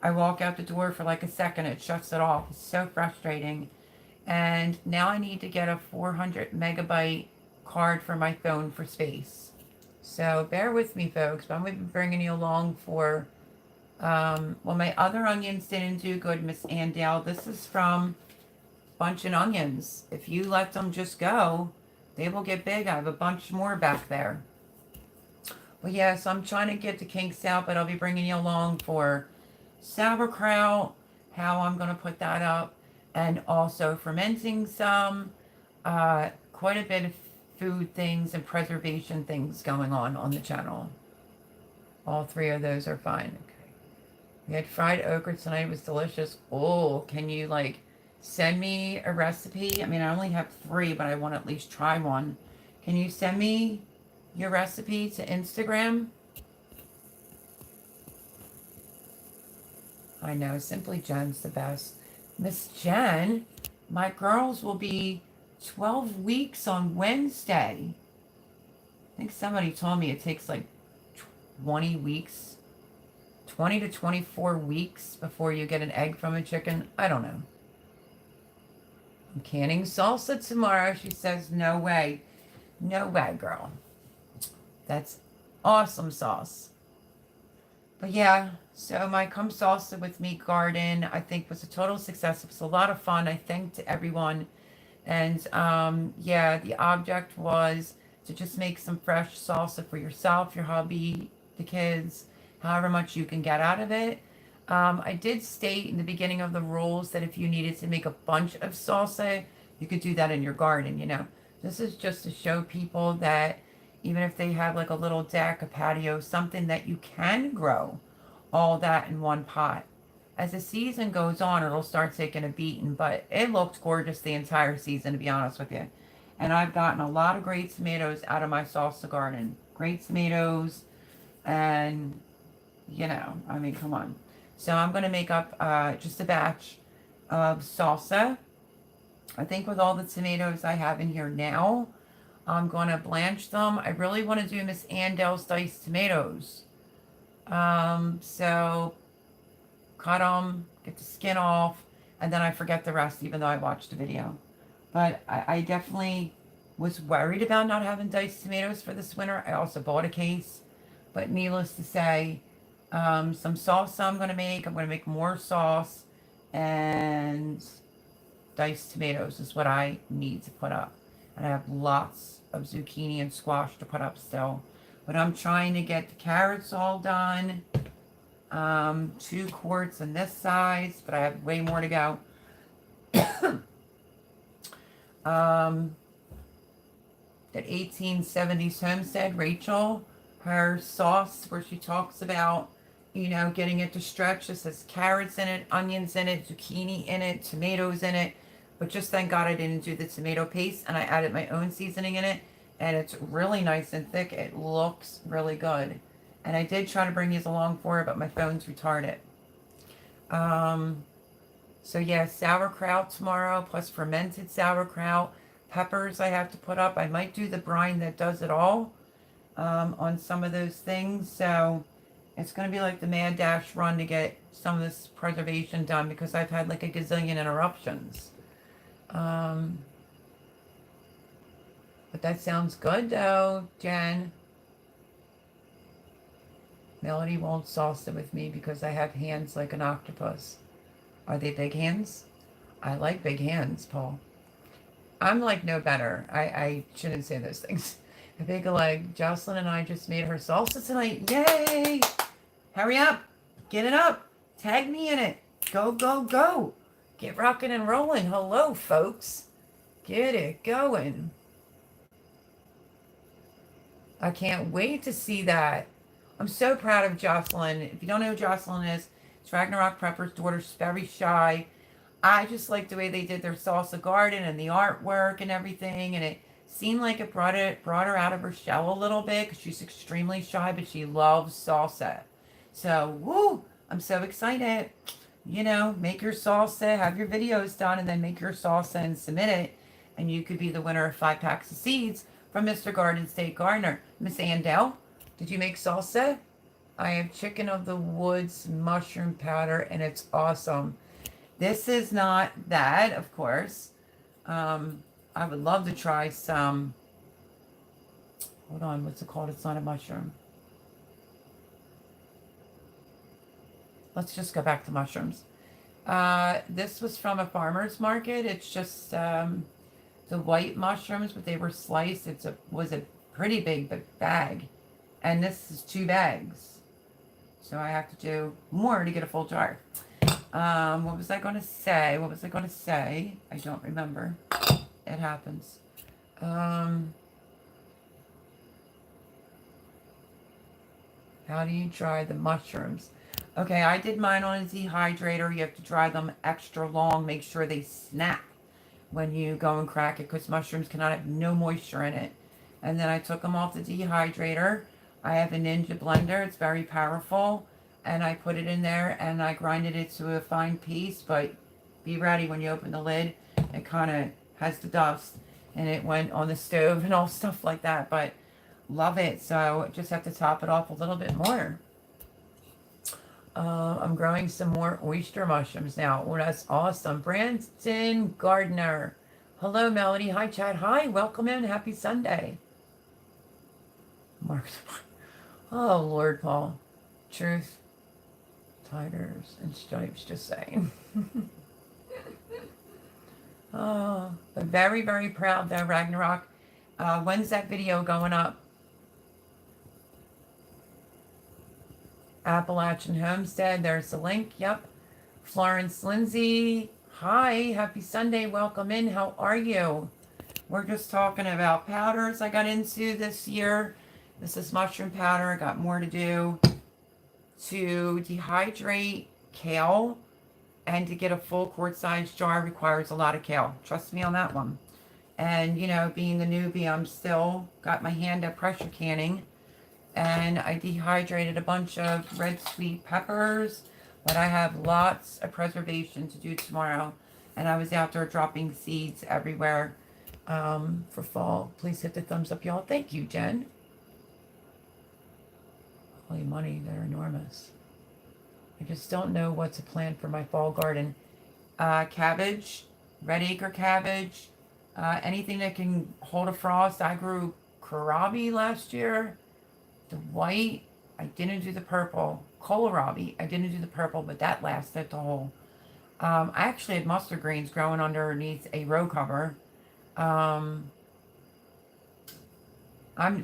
I walk out the door for like a second, it shuts it off. It's so frustrating. And now I need to get a 400 megabyte card for my phone for space. So bear with me, folks, but I'm going to be bringing you along for, well, my other onions didn't do good, Miss Andale. This is from Bunching Onions. If you let them just go, they will get big. I have a bunch more back there. Well, yes, I'm trying to get the kinks out, but I'll be bringing you along for sauerkraut, how I'm going to put that up, and also fermenting some, quite a bit of food things and preservation things going on the channel. All three of those are fine. Okay. We had fried okra tonight. It was delicious. Oh, can you like send me a recipe? I mean, I only have 3, but I want to at least try one. Can you send me your recipe to Instagram? I know, Simply Jen's the best. Miss Jen, my girls will be 12 weeks on Wednesday. I think somebody told me it takes like 20 weeks, 20 to 24 weeks before you get an egg from a chicken. I don't know. I'm canning salsa tomorrow. She says, no way. No way, girl. That's awesome sauce. But yeah, so my Come Salsa With Me garden, I think, was a total success. It was a lot of fun. I thanked everyone. And yeah, the object was to just make some fresh salsa for yourself, your hubby, the kids, however much you can get out of it. I did state in the beginning of the rules that if you needed to make a bunch of salsa, you could do that in your garden, you know. This is just to show people that even if they have like a little deck, a patio, something that you can grow all that in one pot. As the season goes on, it'll start taking a beating, but it looked gorgeous the entire season, to be honest with you. And I've gotten a lot of great tomatoes out of my salsa garden. Great tomatoes, and, you know, I mean, come on. So I'm going to make up just a batch of salsa. I think with all the tomatoes I have in here now, I'm going to blanch them. I really want to do Miss Andel's diced tomatoes. So cut them, get the skin off, and then I forget the rest, even though I watched the video. But I definitely was worried about not having diced tomatoes for this winter. I also bought a case. But needless to say, some salsa I'm going to make. I'm going to make more sauce, and diced tomatoes is what I need to put up. And I have lots of zucchini and squash to put up still. But I'm trying to get the carrots all done. 2 quarts in this size, but I have way more to go. That 1870s homestead, Rachel, her sauce where she talks about, you know, getting it to stretch. It says carrots in it, onions in it, zucchini in it, tomatoes in it. But just thank God I didn't do the tomato paste, and I added my own seasoning in it. And it's really nice and thick. It looks really good. And I did try to bring these along for it, but my phone's retarded. So yeah, sauerkraut tomorrow, plus fermented sauerkraut. Peppers I have to put up. I might do the brine that does it all on some of those things. So it's going to be like the mad dash run to get some of this preservation done, because I've had like a gazillion interruptions. But that sounds good though, Jen. Melody won't salsa with me because I have hands like an octopus. Are they big hands? I like big hands, Paul. I'm like no better. I shouldn't say those things. A big leg. Jocelyn and I just made her salsa tonight. Yay! Hurry up. Get it up. Tag me in it. Go, go, go. Get rocking and rolling. Hello, folks. Get it going. I can't wait to see that. I'm so proud of Jocelyn. If you don't know who Jocelyn is, it's Ragnarok Prepper's daughter. She's very shy. I just like the way they did their salsa garden and the artwork and everything. And it seemed like it brought her out of her shell a little bit, because she's extremely shy, but she loves salsa. So, woo! I'm so excited. You know, make your salsa, have your videos done, and then make your salsa and submit it. And you could be the winner of 5 packs of seeds from Mr. Garden State Gardener. Miss Andel, did you make salsa? I have chicken of the woods mushroom powder, and it's awesome. This is not that, of course. I would love to try some. Hold on, what's it called? It's not a mushroom. Let's just go back to mushrooms. This was from a farmer's market. It's just the white mushrooms, but they were sliced. Was a pretty big bag. And this is 2 bags. So I have to do more to get a full jar. What was I going to say? I don't remember. It happens. How do you dry the mushrooms? Okay, I did mine on a dehydrator. You have to dry them extra long. Make sure they snap when you go and crack it, because mushrooms cannot have no moisture in it. And then I took them off the dehydrator. I have a Ninja blender. It's very powerful. And I put it in there and I grinded it to a fine paste. But be ready when you open the lid. It kind of has the dust. and it went on the stove and all stuff like that, but love it. So just have to top it off a little bit more. I'm growing some more oyster mushrooms now. Oh, that's awesome. Branson Gardner. Hello, Melody. Hi, Chad. Hi, welcome in. Happy Sunday. Mark. Oh, Lord, Paul. Truth, tigers, and stripes, just saying. Oh, but very, very proud, though, Ragnarok. When's that video going up? Appalachian Homestead. There's the link. Yep. Florence Lindsay. Hi. Happy Sunday. Welcome in. How are you? We're just talking about powders I got into this year. This is mushroom powder. I got more to do to dehydrate kale, and to get a full quart-sized jar requires a lot of kale. Trust me on that one. And, you know, being the newbie, I'm still got my hand at pressure canning. And I dehydrated a bunch of red sweet peppers, but I have lots of preservation to do tomorrow. And I was out there dropping seeds everywhere for fall. Please hit the thumbs up, y'all. Thank you, Jen. Holy money, they're enormous. I just don't know what to plant for my fall garden. Cabbage, red acre cabbage, anything that can hold a frost. I grew kohlrabi last year. The white, I didn't do the purple. Kohlrabi, I didn't do the purple, but that lasted the whole. I actually had mustard greens growing underneath a row cover.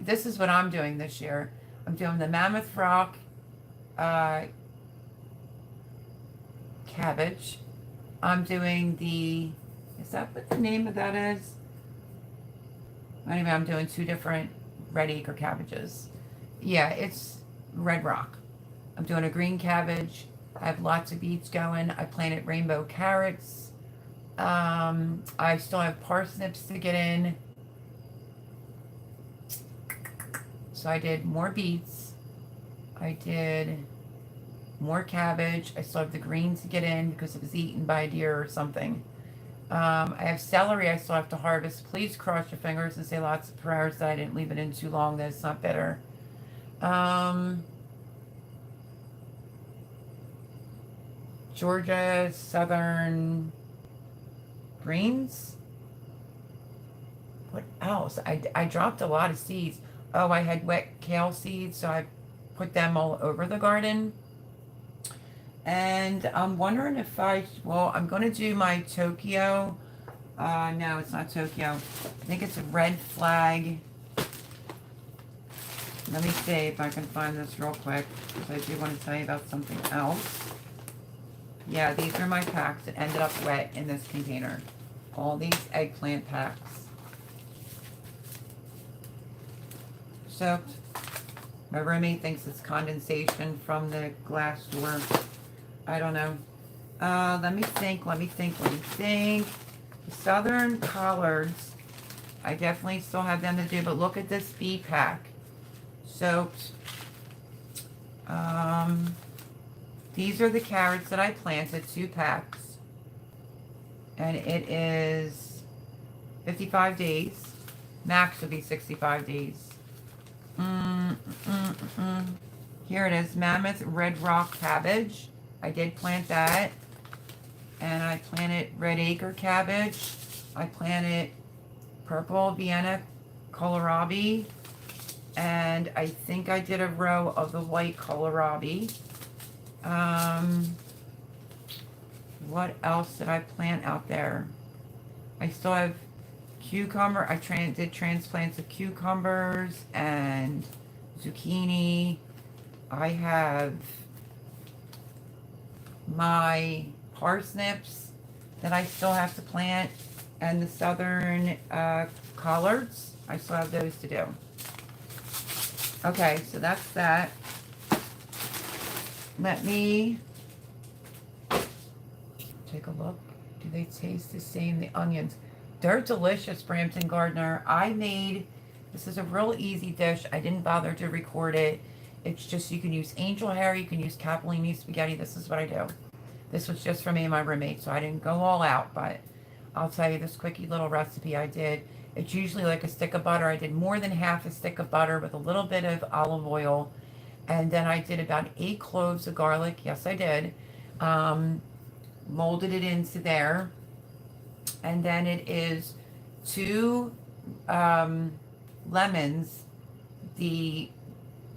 This is what I'm doing this year. I'm doing the Mammoth Rock cabbage. I'm doing the, is that what the name of that is? Anyway, I'm doing two different red acre cabbages. Yeah, it's Red Rock. I'm doing a green cabbage. I have lots of beets going. I planted rainbow carrots. I still have parsnips to get in. So I did more beets. I did more cabbage. I still have the greens to get in because it was eaten by a deer or something. I have celery I still have to harvest. Please cross your fingers and say lots of prayers that I didn't leave it in too long, that it's not bitter. Georgia Southern greens. What else? I dropped a lot of seeds. Oh, I had wet kale seeds, so I put them all over the garden. And I'm wondering if I'm going to do my Tokyo. No, it's not Tokyo. I think it's a red flag. Let me see if I can find this real quick, because I do want to tell you about something else. Yeah, these are my packs that ended up wet in this container. All these eggplant packs. Soaked. My roommate thinks it's condensation from the glass door. I don't know. Let me think. The Southern collards, I definitely still have them to do, but look at this bee pack. Soaked. These are the carrots that I planted, 2 packs. And it is 55 days. Max would be 65 days. Here it is, Mammoth Red Rock Cabbage. I did plant that. And I planted red acre cabbage. I planted purple Vienna kohlrabi. And I think I did a row of the white kohlrabi. What else did I plant out there? I still have cucumber. I did transplants of cucumbers and zucchini. I have my parsnips that I still have to plant, and the southern collards. I still have those to do. Okay, so that's that. Let me take a look. Do they taste the same? The onions. They're delicious, Brampton Gardner. This is a real easy dish. I didn't bother to record it. It's just, you can use angel hair, you can use capellini spaghetti. This is what I do. This was just for me and my roommate, so I didn't go all out, but I'll tell you this quickie little recipe I did. It's usually like a stick of butter. I did more than half a stick of butter with a little bit of olive oil. And then I did about 8 cloves of garlic. Yes, I did. Um, Molded it into there. And then it is 2 um, lemons, the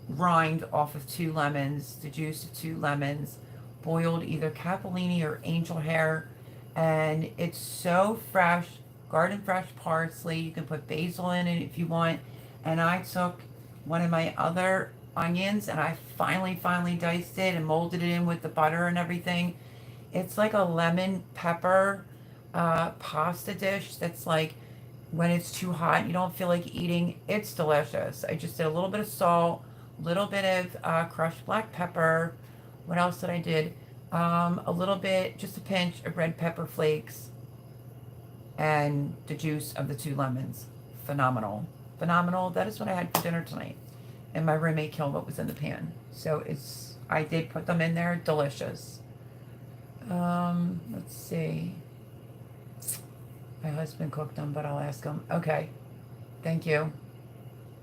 rind off of 2 lemons, the juice of 2 lemons, boiled either capellini or angel hair. And it's so fresh, garden fresh parsley. You can put basil in it if you want. And I took one of my other onions and I finally diced it and molded it in with the butter and everything. It's like a lemon pepper pasta dish that's like, when it's too hot, you don't feel like eating. It's delicious. I just did a little bit of salt, a little bit of crushed black pepper. What else did I did? A little bit, just a pinch of red pepper flakes, and the juice of the 2 lemons. Phenomenal. Phenomenal. That is what I had for dinner tonight. And my roommate killed what was in the pan. So I did put them in there. Delicious. Let's see. My husband cooked them, but I'll ask him. Okay. Thank you.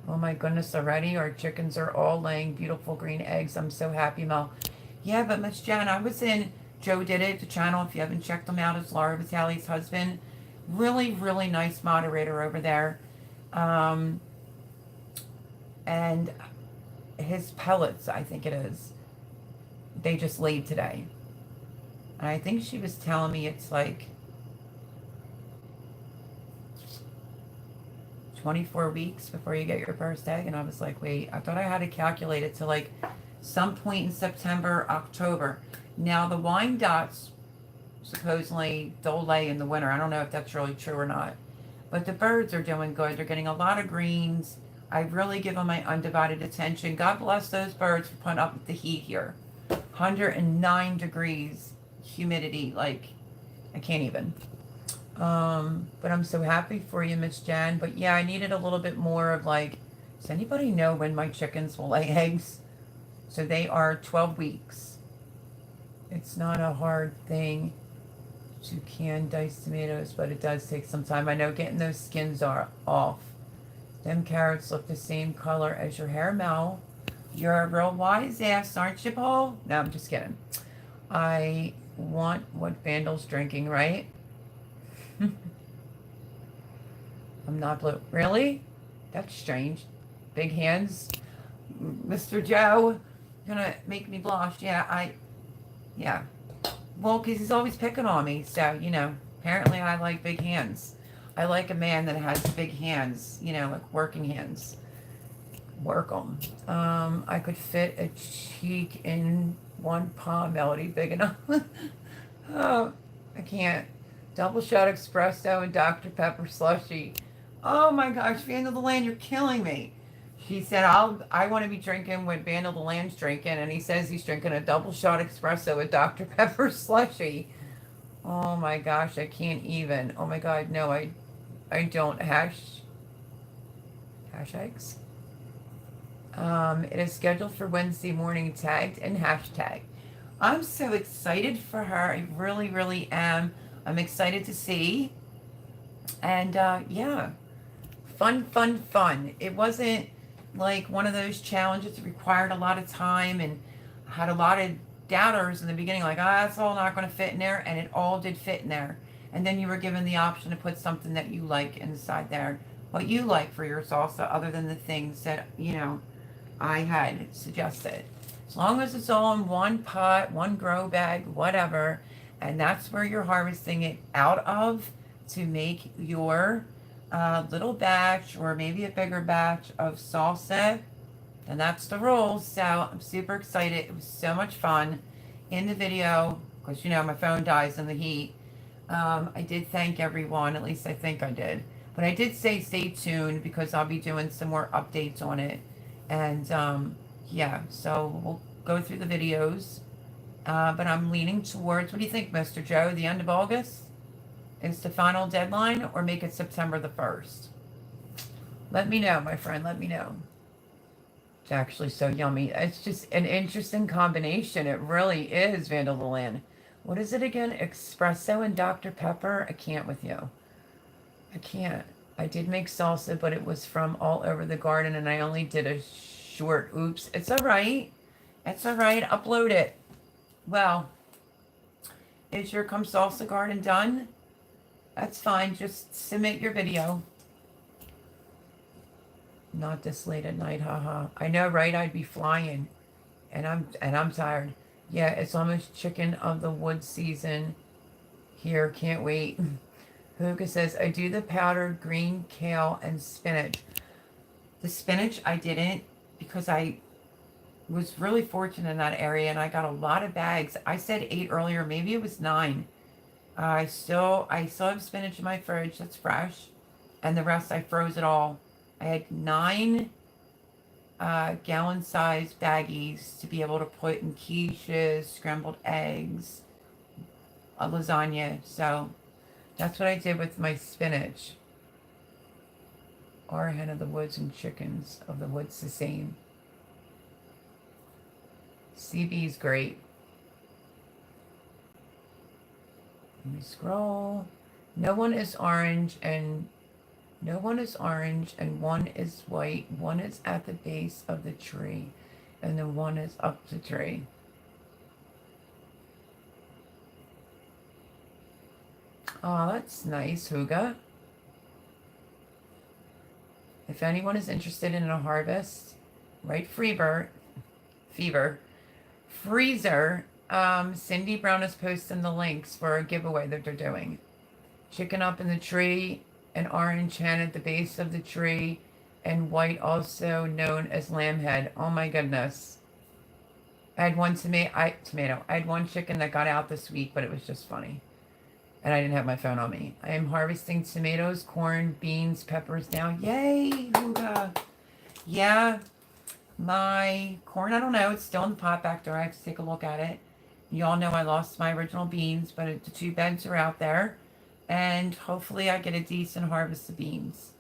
Oh my goodness, already our chickens are all laying beautiful green eggs. I'm so happy, Mel. Yeah, but Miss Jen, I was in Joe Did It, the channel. If you haven't checked them out, it's Laura Vitale's husband. Really, really nice moderator over there. And his pellets, I think it is, they just laid today. And I think she was telling me it's like 24 weeks before you get your first egg. And I was like, wait, I thought I had to calculate it to like some point in September, October. Now the Wyandottes, supposedly they'll lay in the winter. I don't know if that's really true or not. But the birds are doing good. They're getting a lot of greens. I really give them my undivided attention. God bless those birds for putting up with the heat here. 109 degrees humidity. Like, I can't even. But I'm so happy for you, Miss Jan. But yeah, I needed a little bit more of like, does anybody know when my chickens will lay eggs? So they are 12 weeks. It's not a hard thing to can diced tomatoes, but it does take some time. I know getting those skins are off. Them carrots look the same color as your hair, Mel. You're a real wise ass, aren't you, Paul? No, I'm just kidding. I want what Vandal's drinking, right? I'm not blue. Really? That's strange. Big hands. Mr. Joe, gonna make me blush. Yeah. Well, because he's always picking on me. So, apparently I like big hands. I like a man that has big hands, like working hands. Work them. I could fit a cheek in one palm, Melody, big enough. Oh, I can't. Double shot espresso and Dr. Pepper slushy. Oh my gosh, Vandal the Land, you're killing me. She said, I want to be drinking what Vandal the Land's drinking, and he says he's drinking a double shot espresso with Dr. Pepper slushy. Oh my gosh, I can't even. Oh my God, no, I don't hash eggs. It is scheduled for Wednesday morning, tagged and hashtag. I'm so excited for her. I really, really am. I'm excited to see. And yeah, fun. It wasn't like one of those challenges that required a lot of time and had a lot of doubters in the beginning, like, that's all not going to fit in there. And it all did fit in there. And then you were given the option to put something that you like inside there. What you like for your salsa, other than the things that, I had suggested. As long as it's all in one pot, one grow bag, whatever, and that's where you're harvesting it out of to make your little batch or maybe a bigger batch of salsa, then that's the rules. So I'm super excited. It was so much fun. In the video, because my phone dies in the heat, I did thank everyone, at least I think I did. But I did say stay tuned because I'll be doing some more updates on it. And yeah, so we'll go through the videos. But I'm leaning towards, what do you think, Mr. Joe? The end of August is the final deadline, or make it September the 1st? Let me know, my friend. Let me know. It's actually so yummy. It's just an interesting combination. It really is, Vandal the Land. What is it again? Espresso and Dr. Pepper? I can't with you. I can't. I did make salsa, but it was from all over the garden, and I only did a short. Oops. It's all right. It's all right. Upload it. Well, is your Come Salsa Garden done? That's fine. Just submit your video. Not this late at night, haha. I know, right? I'd be flying, and I'm tired. Yeah, it's almost chicken of the wood season here. Can't wait. Huga says, I do the powdered green kale and spinach. The spinach I didn't, because I was really fortunate in that area and I got a lot of bags. I said 8 earlier, maybe it was 9. I still have spinach in my fridge that's fresh, and the rest I froze it all. I had 9 gallon-sized baggies to be able to put in quiches, scrambled eggs, a lasagna. So that's what I did with my spinach. Our hen of the woods and chickens of the woods the same. CB's great. Let me scroll. No one is orange and one is white. One is at the base of the tree, and then one is up the tree. Oh, that's nice, Huga. If anyone is interested in a harvest, right, Freezer. Cindy Brown is posting the links for a giveaway that they're doing. Chicken up in the tree, an orange hen at the base of the tree, and white, also known as lamb head. Oh my goodness. I had one I had one chicken that got out this week, but it was just funny. And I didn't have my phone on me. I am harvesting tomatoes, corn, beans, peppers now. Yay, Huga. Yeah, my corn, I don't know. It's still in the pot back there. I have to take a look at it. You all know I lost my original beans, but the 2 beds are out there. And hopefully I get a decent harvest of beans.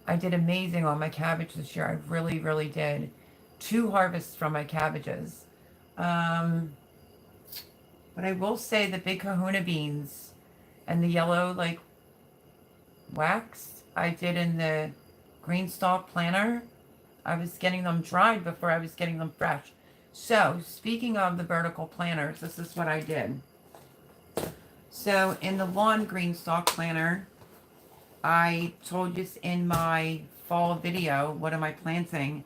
I did amazing on my cabbage this year. I really, really did. 2 harvests from my cabbages. But I will say the big kahuna beans and the yellow, like, wax I did in the green stalk planter. I was getting them dried before I was getting them fresh. So, speaking of the vertical planters, this is what I did. So, in the lawn green stalk planter, I told you in my fall video, what am I planting?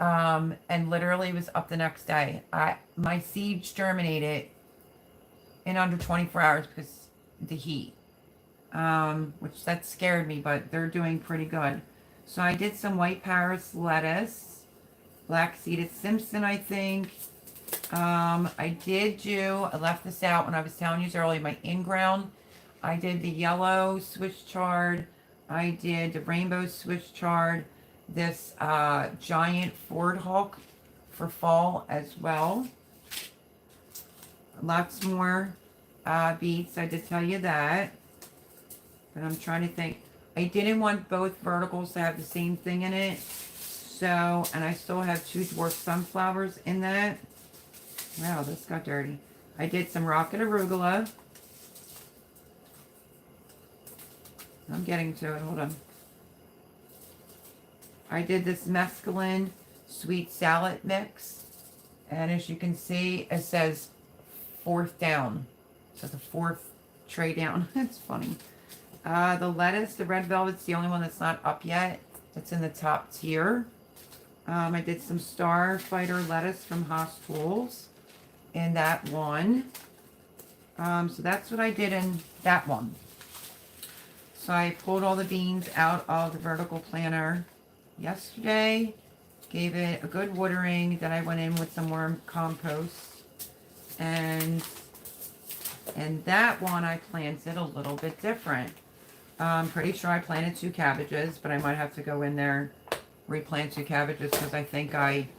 And literally it was up the next day. My seeds germinated in under 24 hours because the heat, which that scared me, but they're doing pretty good. So I did some white Paris lettuce, black seeded Simpson, I think. I left this out when I was telling you earlier, my in-ground. I did the yellow Swiss chard. I did the rainbow Swiss chard. This giant Ford Hulk for fall as well. Lots more beets. I did tell you that. But I'm trying to think. I didn't want both verticals to have the same thing in it. So, and I still have 2 dwarf sunflowers in that. Wow, this got dirty. I did some rocket arugula. I'm getting to it. Hold on. I did this mescaline sweet salad mix. And as you can see, it says 4th down. So the 4th tray down. It's funny. The lettuce, the red velvet's the only one that's not up yet. That's in the top tier. I did some Starfighter lettuce from Haas Tools in that one. So that's what I did in that one. So I pulled all the beans out of the vertical planter yesterday. Gave it a good watering. Then I went in with some worm compost. And that one I planted a little bit different. I'm pretty sure I planted 2 cabbages, but I might have to go in there, replant 2 cabbages, because I think I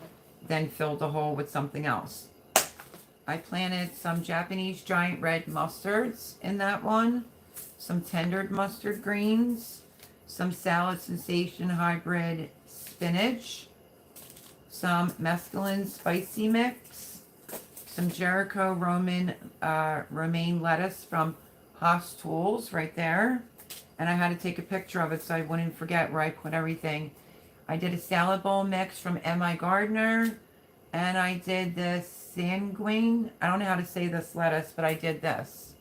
then filled the hole with something else. I planted some Japanese giant red mustards in that one, some tendered mustard greens, some Salad Sensation hybrid spinach, some mescaline spicy mix, some Jericho romaine lettuce from Haas Tools right there, and I had to take a picture of it so I wouldn't forget where I put everything. I did a salad bowl mix from M.I. Gardner, and I did the sanguine. I don't know how to say this lettuce, but I did this.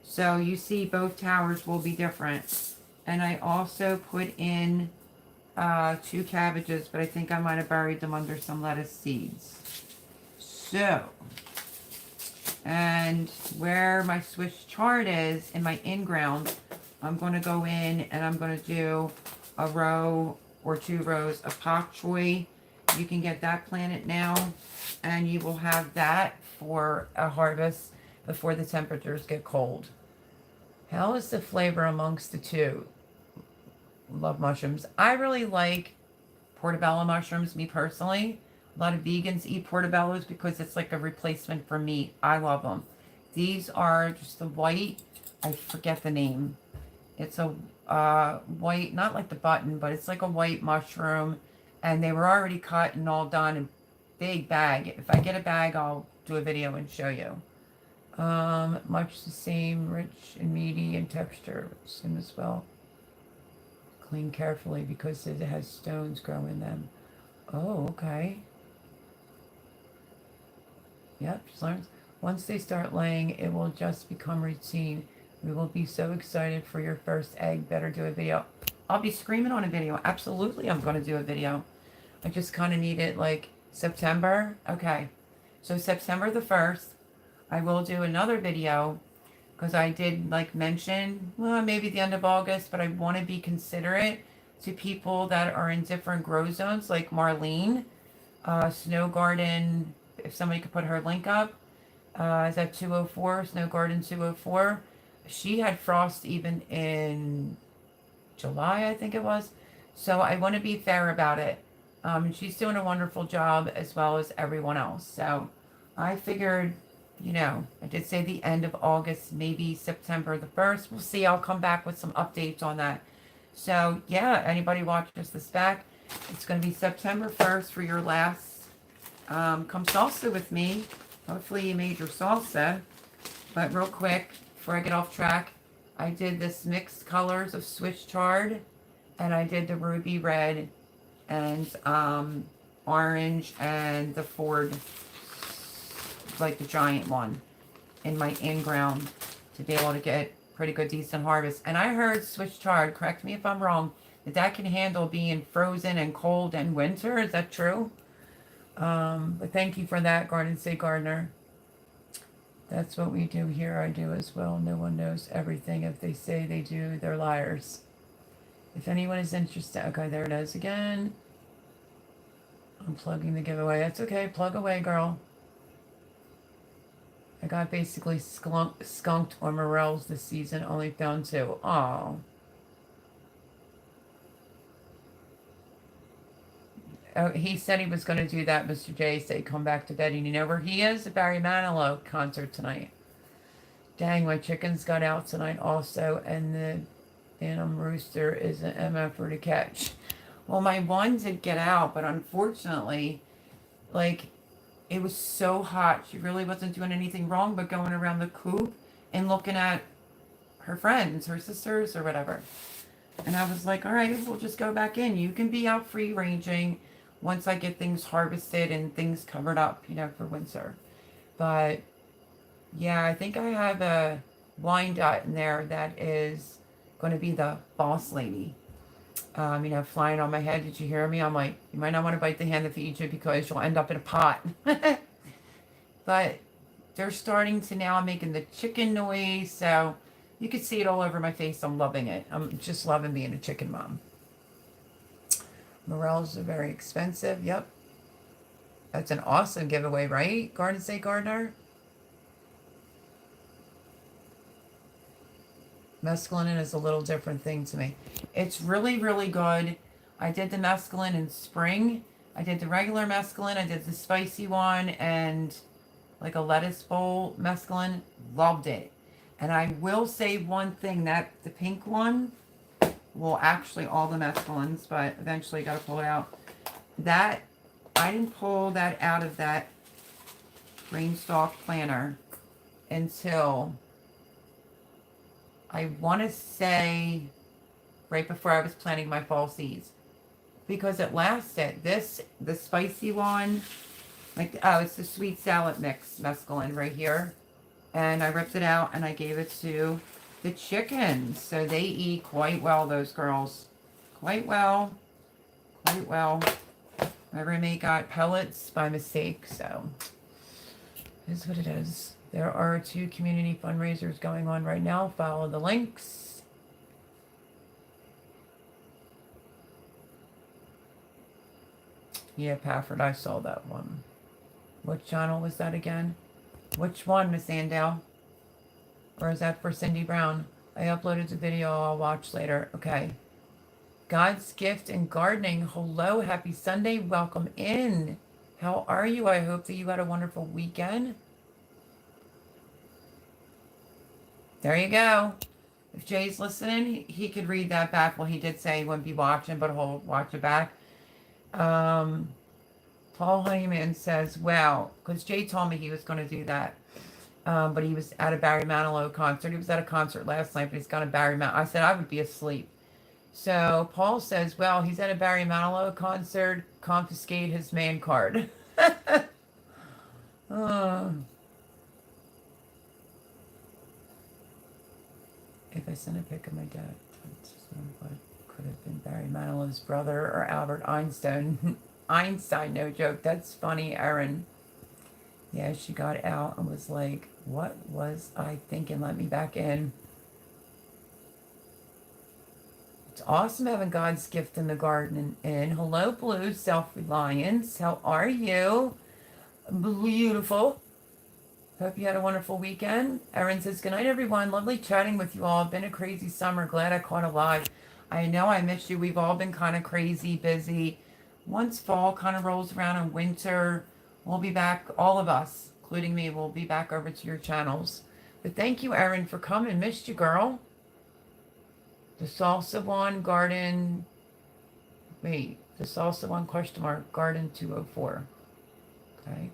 So you see both towers will be different. And I also put in 2 cabbages, but I think I might have buried them under some lettuce seeds. So, and where my Swiss chard is in my in-ground, I'm going to go in and I'm going to do a row or 2 rows of pak choi. You can get that planted now, and you will have that for a harvest before the temperatures get cold. How is the flavor amongst the two? Love mushrooms. I really like portobello mushrooms, me personally. A lot of vegans eat portobellos because it's like a replacement for meat. I love them. These are just the white, I forget the name. It's a white, not like the button, but it's like a white mushroom. And they were already cut and all done in big bag. If I get a bag, I'll do a video and show you. Much the same, rich and meaty in texture. Same as well. Clean carefully because it has stones grow in them. Oh, okay. Yep, just learns. Once they start laying, it will just become routine. We will be so excited for your first egg. Better do a video. I'll be screaming on a video. Absolutely, I'm going to do a video. I just kind of need it like September. Okay. So September the 1st, I will do another video because I did like mention, well, maybe the end of August, but I want to be considerate to people that are in different grow zones, like Marlene, Snow Garden. If somebody could put her link up, is that 204, Snow Garden 204? She had frost even in July, I think it was. So I want to be fair about it. She's doing a wonderful job as well as everyone else. So I figured, you know, I did say the end of August, maybe September the 1st. We'll see. I'll come back with some updates on that. So yeah, anybody watches this back, it's going to be September 1st for your last come salsa with me. Hopefully you made your salsa. But real quick, before I get off track, I did this mixed colors of Swiss chard, and I did the ruby red and orange and the Ford, like the giant one, in my in-ground to be able to get pretty good, decent harvest. And I heard Swiss chard, correct me if I'm wrong, that can handle being frozen and cold and winter. Is that true? But thank you for that, Garden State Gardener. That's what we do here. I do as well. No one knows everything. If they say they do, they're liars. If anyone is interested. Okay, there it is again. I'm plugging the giveaway. That's okay. Plug away, girl. I got basically skunked on morels this season. Only found 2. Oh. Oh, he said he was going to do that, Mr. J. Say, come back to bed. And you know where he is? The Barry Manilow concert tonight. Dang, my chickens got out tonight also. And the Phantom Rooster is an MFer to catch. Well, my one did get out, but unfortunately, like, it was so hot. She really wasn't doing anything wrong but going around the coop and looking at her friends, her sisters, or whatever. And I was like, all right, we'll just go back in. You can be out free ranging once I get things harvested and things covered up, you know, for winter. But yeah, I think I have a wine dot in there that is going to be the boss lady. You know, flying on my head. Did you hear me? I'm like, you might not want to bite the hand that feeds you because you'll end up in a pot. But they're starting to now, I'm making the chicken noise. So you can see it all over my face. I'm loving it. I'm just loving being a chicken mom. Morels are very expensive. Yep. That's an awesome giveaway, right? Garden State Gardener. Mescaline is a little different thing to me. It's really, really good. I did the mescaline in spring. I did the regular mescaline. I did the spicy one and like a lettuce bowl mescaline. Loved it. And I will say one thing, that the pink one, well, actually all the mescalines, but eventually got to pull it out. That, I didn't pull that out of that green stalk planter until I want to say right before I was planting my fall seeds, because it lasted. The spicy one, like, oh, it's the sweet salad mix mescaline right here. And I ripped it out and I gave it to the chickens. So they eat quite well, those girls. Quite well. Quite well. My roommate got pellets by mistake, so it is what it is. There are 2 community fundraisers going on right now. Follow the links. Yeah, Pafford, I saw that one. What channel was that again? Which one, Miss Andale? Or is that for Cindy Brown? I uploaded the video I'll watch later. Okay. God's Gift and Gardening. Hello, happy Sunday. Welcome in. How are you? I hope that you had a wonderful weekend. There you go. If Jay's listening, he could read that back. Well, he did say he wouldn't be watching, but he'll watch it back. Paul Honeyman says, well, because Jay told me he was going to do that. But he was at a Barry Manilow concert. He was at a concert last night, but he's gone to Barry Manilow. I said I would be asleep. So Paul says, well, he's at a Barry Manilow concert. Confiscate his man card. If I sent a pic of my dad, what could have been Barry Manilow's brother or Albert Einstein. Einstein, no joke. That's funny, Erin. Yeah, she got out and was like, what was I thinking? Let me back in. It's awesome having God's gift in the garden. And hello, Blue Self-Reliance. How are you? Beautiful. Hope you had a wonderful weekend. Erin says, good night, everyone. Lovely chatting with you all. Been a crazy summer. Glad I caught a live. I know I missed you. We've all been kind of crazy, busy. Once fall kind of rolls around in winter, we'll be back. All of us, including me, will be back over to your channels. But thank you, Erin, for coming. Missed you, girl. The Salsa One, Garden... Wait. The Salsa One, question mark, Garden 204. Okay.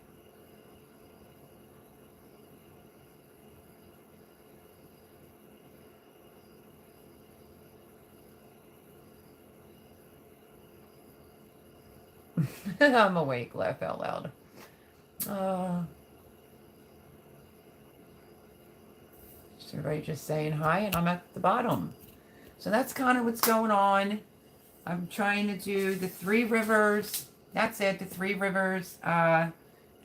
I'm awake, laugh out loud. So everybody just saying hi, and I'm at the bottom. So that's kind of what's going on. I'm trying to do the 3 rivers. That's it, the 3 rivers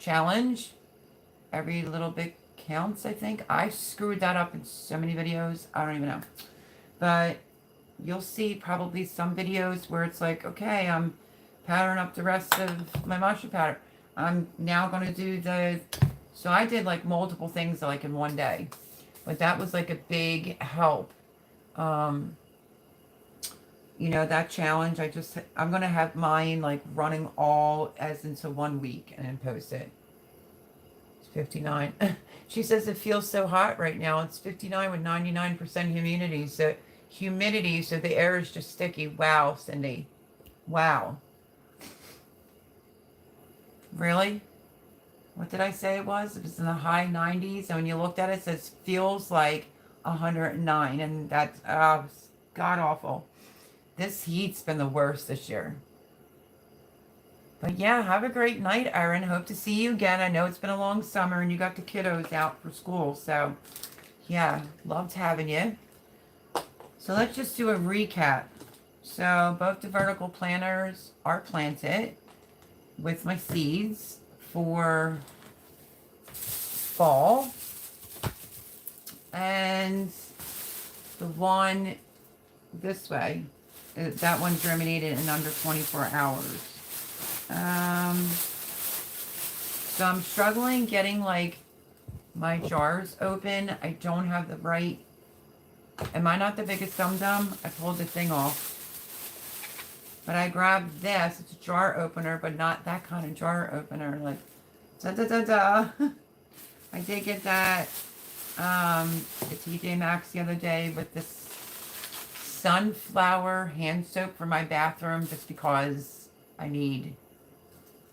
challenge. Every little bit counts, I think. I screwed that up in so many videos. I don't even know. But you'll see probably some videos where it's like, okay, I'm pattern up the rest of my mushroom pattern. I'm now going to do the... So I did like multiple things like in one day. But that was like a big help. You know, that challenge, I'm going to have mine like running all as into 1 week and then post it. It's 59. She says it feels so hot right now. It's 59 with 99% humidity. So the air is just sticky. Wow, Cindy. Wow. Really? What did I say it was? It was in the high 90s. And when you looked at it, it says feels like 109. And that's god awful. This heat's been the worst this year. But yeah, have a great night, Erin. Hope to see you again. I know it's been a long summer and you got the kiddos out for school. So yeah, loved having you. So let's just do a recap. So both the vertical planters are planted with my seeds for fall. And the one this way, that one germinated in under 24 hours. So I'm struggling getting like my jars open. I don't have the right... Am I not the biggest dum-dum? I pulled the thing off. But I grabbed this. It's a jar opener, but not that kind of jar opener. Like, da-da-da-da. I did get that at TJ Maxx the other day with this sunflower hand soap for my bathroom just because I need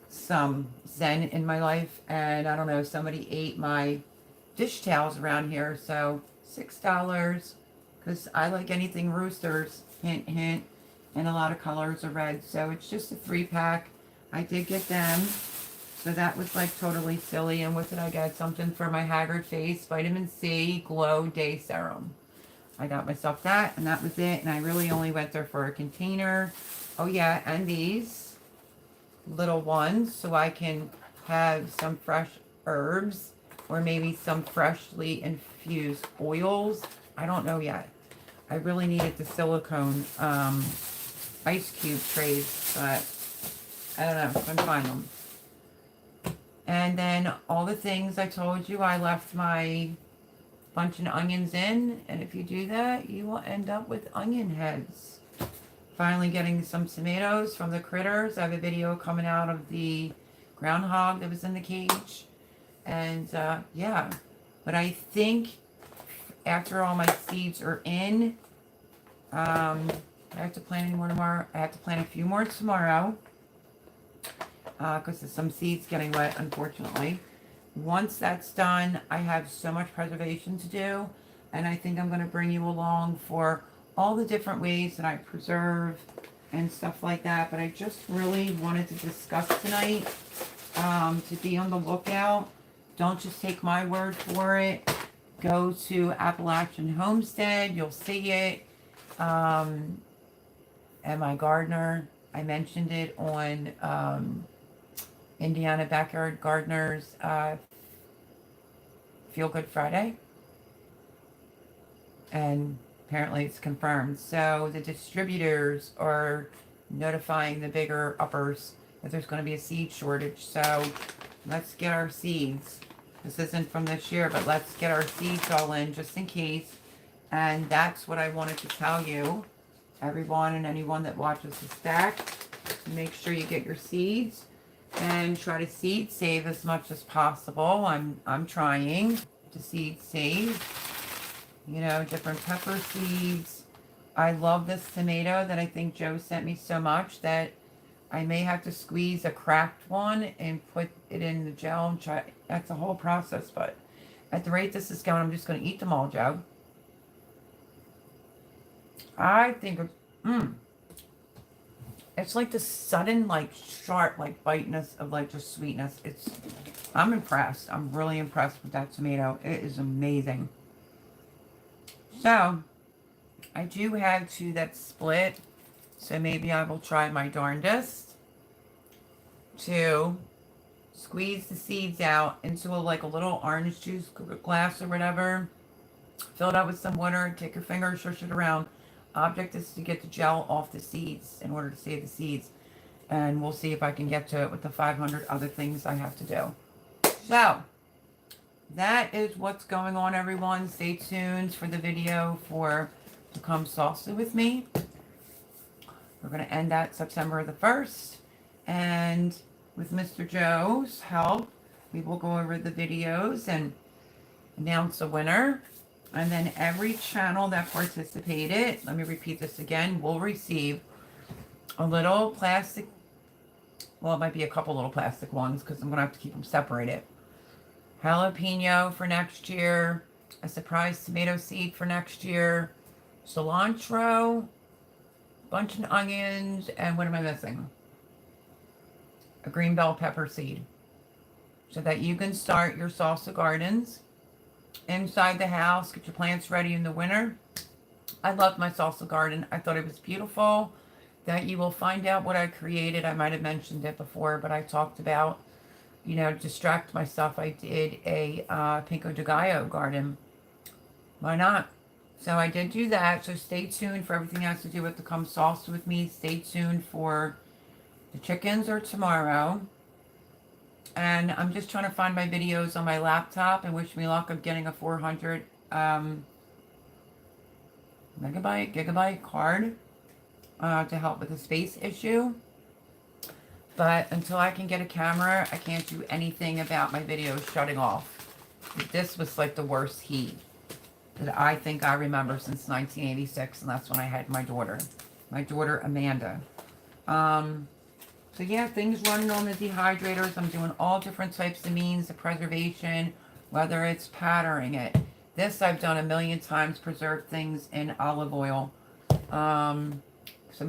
some zen in my life. And I don't know, somebody ate my dish towels around here. So $6. because I like anything roosters, hint, hint, and a lot of colors of red. So it's just a 3-pack. I did get them. So that was like totally silly. And with it, I got something for my haggard face, vitamin C Glow Day Serum. I got myself that, and that was it. And I really only went there for a container. Oh yeah, and these little ones, so I can have some fresh herbs or maybe some freshly infused oils. I don't know yet. I really needed the silicone ice cube trays, but I don't know. I'm find them. And then all the things I told you, I left my bunch of onions in, and if you do that, you will end up with onion heads. Finally getting some tomatoes from the critters. I have a video coming out of the groundhog that was in the cage. And yeah, but I think after all my seeds are in, I have to plant any more tomorrow. I have to plant a few more tomorrow because there's some seeds getting wet, unfortunately. Once that's done, I have so much preservation to do, and I think I'm going to bring you along for all the different ways that I preserve and stuff like that. But I just really wanted to discuss tonight, to be on the lookout. Don't just take my word for it. Go to Appalachian Homestead. You'll see it. And my gardener, I mentioned it on Indiana Backyard Gardeners Feel Good Friday. And apparently it's confirmed. So the distributors are notifying the bigger uppers that there's going to be a seed shortage. So let's get our seeds. This isn't from this year, but let's get our seeds all in just in case. And that's what I wanted to tell you, everyone and anyone that watches the stack. Make sure you get your seeds and try to seed save as much as possible. I'm trying to seed save. You know, different pepper seeds. I love this tomato that I think Joe sent me so much that I may have to squeeze a cracked one and put it in the gel and try. That's a whole process, but at the rate this is going, I'm just going to eat them all, Joe. I think it's like the sudden, like, sharp, like, biteness of, like, just sweetness. I'm impressed. I'm really impressed with that tomato. It is amazing. So, I do have two that split. So maybe I will try my darndest to squeeze the seeds out into a little orange juice glass or whatever. Fill it up with some water. Take your finger, shush it around. Object is to get the gel off the seeds in order to save the seeds. And we'll see if I can get to it with the 500 other things I have to do. So, that is what's going on, everyone. Stay tuned for the video for To Come Salsa With Me. We're going to end that September the 1st. And with Mr. Joe's help, we will go over the videos and announce a winner. And then every channel that participated, let me repeat this again, will receive a little plastic, well, it might be a couple little plastic ones because I'm going to have to keep them separated. Jalapeno for next year, a surprise tomato seed for next year, cilantro, bunch of onions, and what am I missing? A green bell pepper seed. So that you can start your salsa gardens inside the house, get your plants ready in the winter. I loved my salsa garden. I thought it was beautiful. That you will find out what I created. I might have mentioned it before, but I talked about, you know, distract myself. I did a Pico de Gallo garden. Why not? So I did do that. So stay tuned for everything that has to do with the Come Salsa With Me. Stay tuned for the chickens or tomorrow. And I'm just trying to find my videos on my laptop, and wish me luck of getting a 400 gigabyte card to help with the space issue. But until I can get a camera, I can't do anything about my videos shutting off. This was like the worst heat that I think I remember since 1986, and that's when I had my daughter Amanda. So yeah, things running on the dehydrators. I'm doing all different types of means of preservation, whether it's powdering it. This I've done a million times, preserved things in olive oil. Some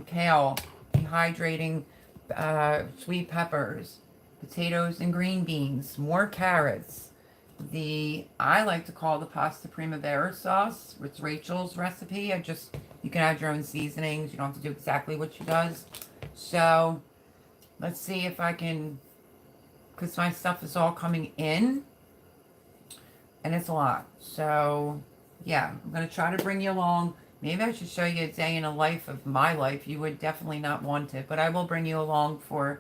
kale, dehydrating sweet peppers, potatoes and green beans, more carrots. I like to call the pasta primavera sauce. It's Rachel's recipe. You can add your own seasonings. You don't have to do exactly what she does. So let's see if I can, because my stuff is all coming in and it's a lot. So yeah, I'm going to try to bring you along. Maybe I should show you a day in a life of my life. You would definitely not want it, but I will bring you along for,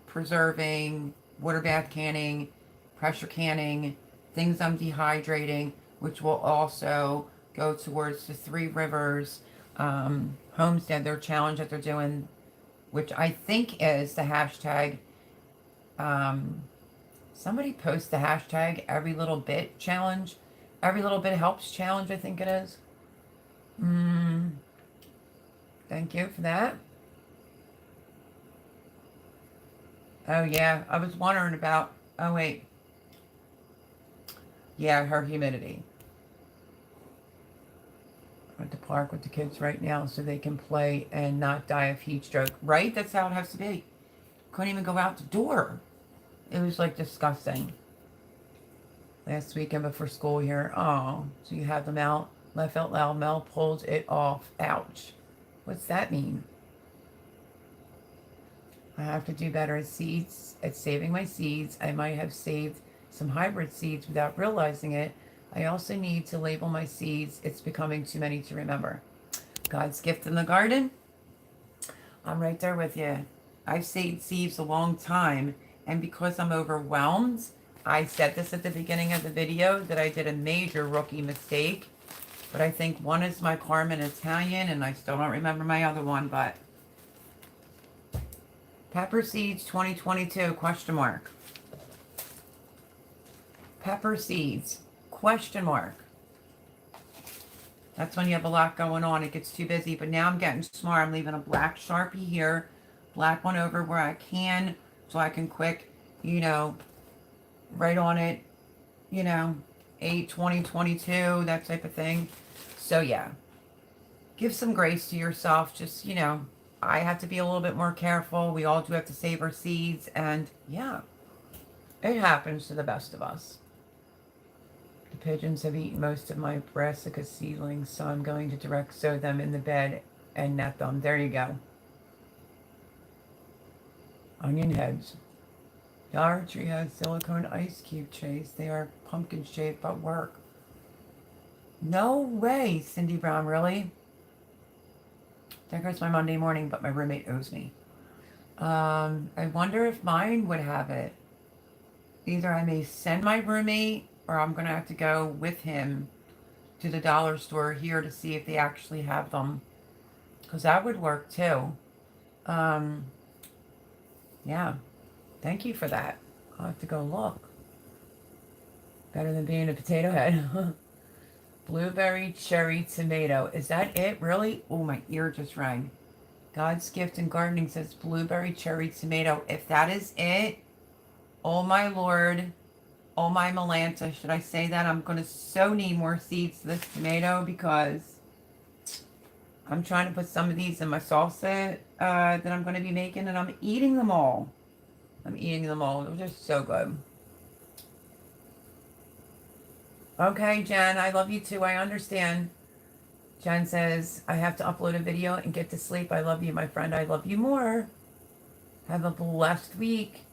preserving, water bath canning, pressure canning, things I'm dehydrating, which will also go towards the Three Rivers homestead, their challenge that they're doing, which I think is the hashtag. Somebody post the hashtag every little bit challenge. Every little bit helps challenge, I think it is. Thank you for that. Oh, yeah. I was wondering about... Oh, wait. Yeah, her humidity. I'm at the park with the kids right now so they can play and not die of heat stroke. Right? That's how it has to be. Couldn't even go out the door. It was, like, disgusting. Last weekend before school here. Oh, so you have them out. Laugh out loud. Mel pulled it off. Ouch. What's that mean? I have to do better at seeds, at saving my seeds. I might have saved some hybrid seeds without realizing it. I also need to label my seeds. It's becoming too many to remember. God's gift in the garden. I'm right there with you. I've saved seeds a long time, and because I'm overwhelmed, I said this at the beginning of the video that I did a major rookie mistake. But I think one is my Carmen Italian, and I still don't remember my other one, but... Pepper seeds 2022, question mark. Pepper seeds, question mark. That's when you have a lot going on. It gets too busy. But now I'm getting smart. I'm leaving a black Sharpie here, black one over where I can, so I can quick, write on it, 8/20/22, that type of thing. So yeah, give some grace to yourself. Just, I have to be a little bit more careful. We all do have to save our seeds. And yeah, it happens to the best of us. The pigeons have eaten most of my brassica seedlings, so I'm going to direct sow them in the bed and net them. There you go. Onion heads. Dollar Tree has silicone ice cube trays. They are pumpkin shaped but work. No way, Cindy Brown, really? There goes my Monday morning, but my roommate owes me. I wonder if mine would have it. Either I may send my roommate, or I'm going to have to go with him to the dollar store here to see if they actually have them. Because that would work too. Yeah. Thank you for that. I'll have to go look. Better than being a potato head. Blueberry, cherry, tomato. Is that it? Really? Oh, my ear just rang. God's gift in gardening says blueberry, cherry, tomato. If that is it, oh my Lord, oh my Melanta, should I say that? I'm going to so need more seeds to this tomato because I'm trying to put some of these in my salsa that I'm going to be making, and I'm eating them all. I'm eating them all. They're just so good. Okay, Jen, I love you too. I understand. Jen says, I have to upload a video and get to sleep. I love you, my friend. I love you more. Have a blessed week.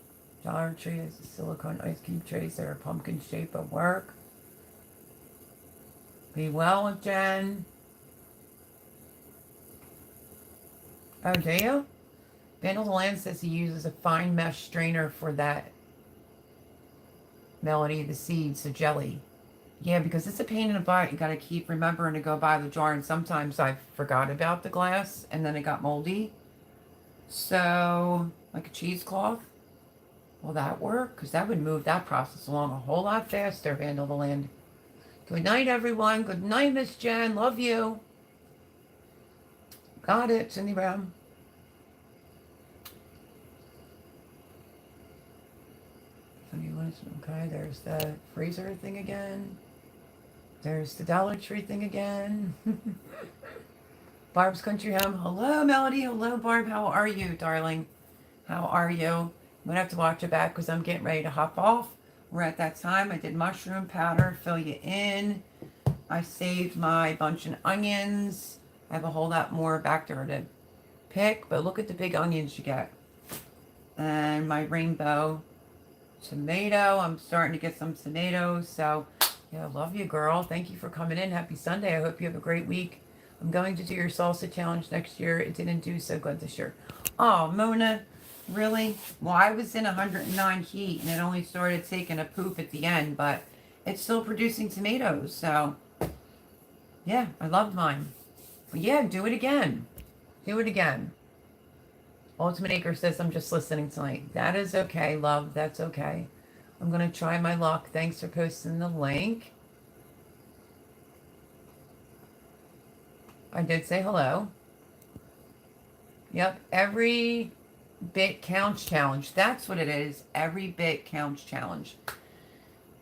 Dollar Tree has silicone ice cube trays that are pumpkin shaped at work. Be well, Jen. Oh, do you? Vandal Land says he uses a fine mesh strainer for that. Melody, the seeds, the jelly. Yeah, because it's a pain in the butt. You got to keep remembering to go by the jar, and sometimes I forgot about the glass, and then it got moldy. So, like a cheesecloth. Will that work? Because that would move that process along a whole lot faster, Vandal the Land. Good night, everyone. Good night, Miss Jen. Love you. Got it, Cindy Brown. Funny Okay, there's the freezer thing again. There's the Dollar Tree thing again. Barb's Country Home. Hello, Melody. Hello, Barb. How are you, darling? How are you? I'm going to have to watch it back because I'm getting ready to hop off. We're at that time. I did mushroom powder, fill you in. I saved my bunch of onions. I have a whole lot more back there to pick, but look at the big onions you get. And my rainbow tomato. I'm starting to get some tomatoes. So, yeah, I love you, girl. Thank you for coming in. Happy Sunday. I hope you have a great week. I'm going to do your salsa challenge next year. It didn't do so good this year. Oh, Mona, really? Well, I was in 109 heat, and it only started taking a poop at the end, but it's still producing tomatoes. So, yeah, I loved mine. But yeah, do it again. Do it again. Ultimate Acre says, I'm just listening tonight. That is okay, love. That's okay. I'm going to try my luck. Thanks for posting the link. I did say hello. Yep, every bit counts challenge. That's what it is. Every bit counts challenge.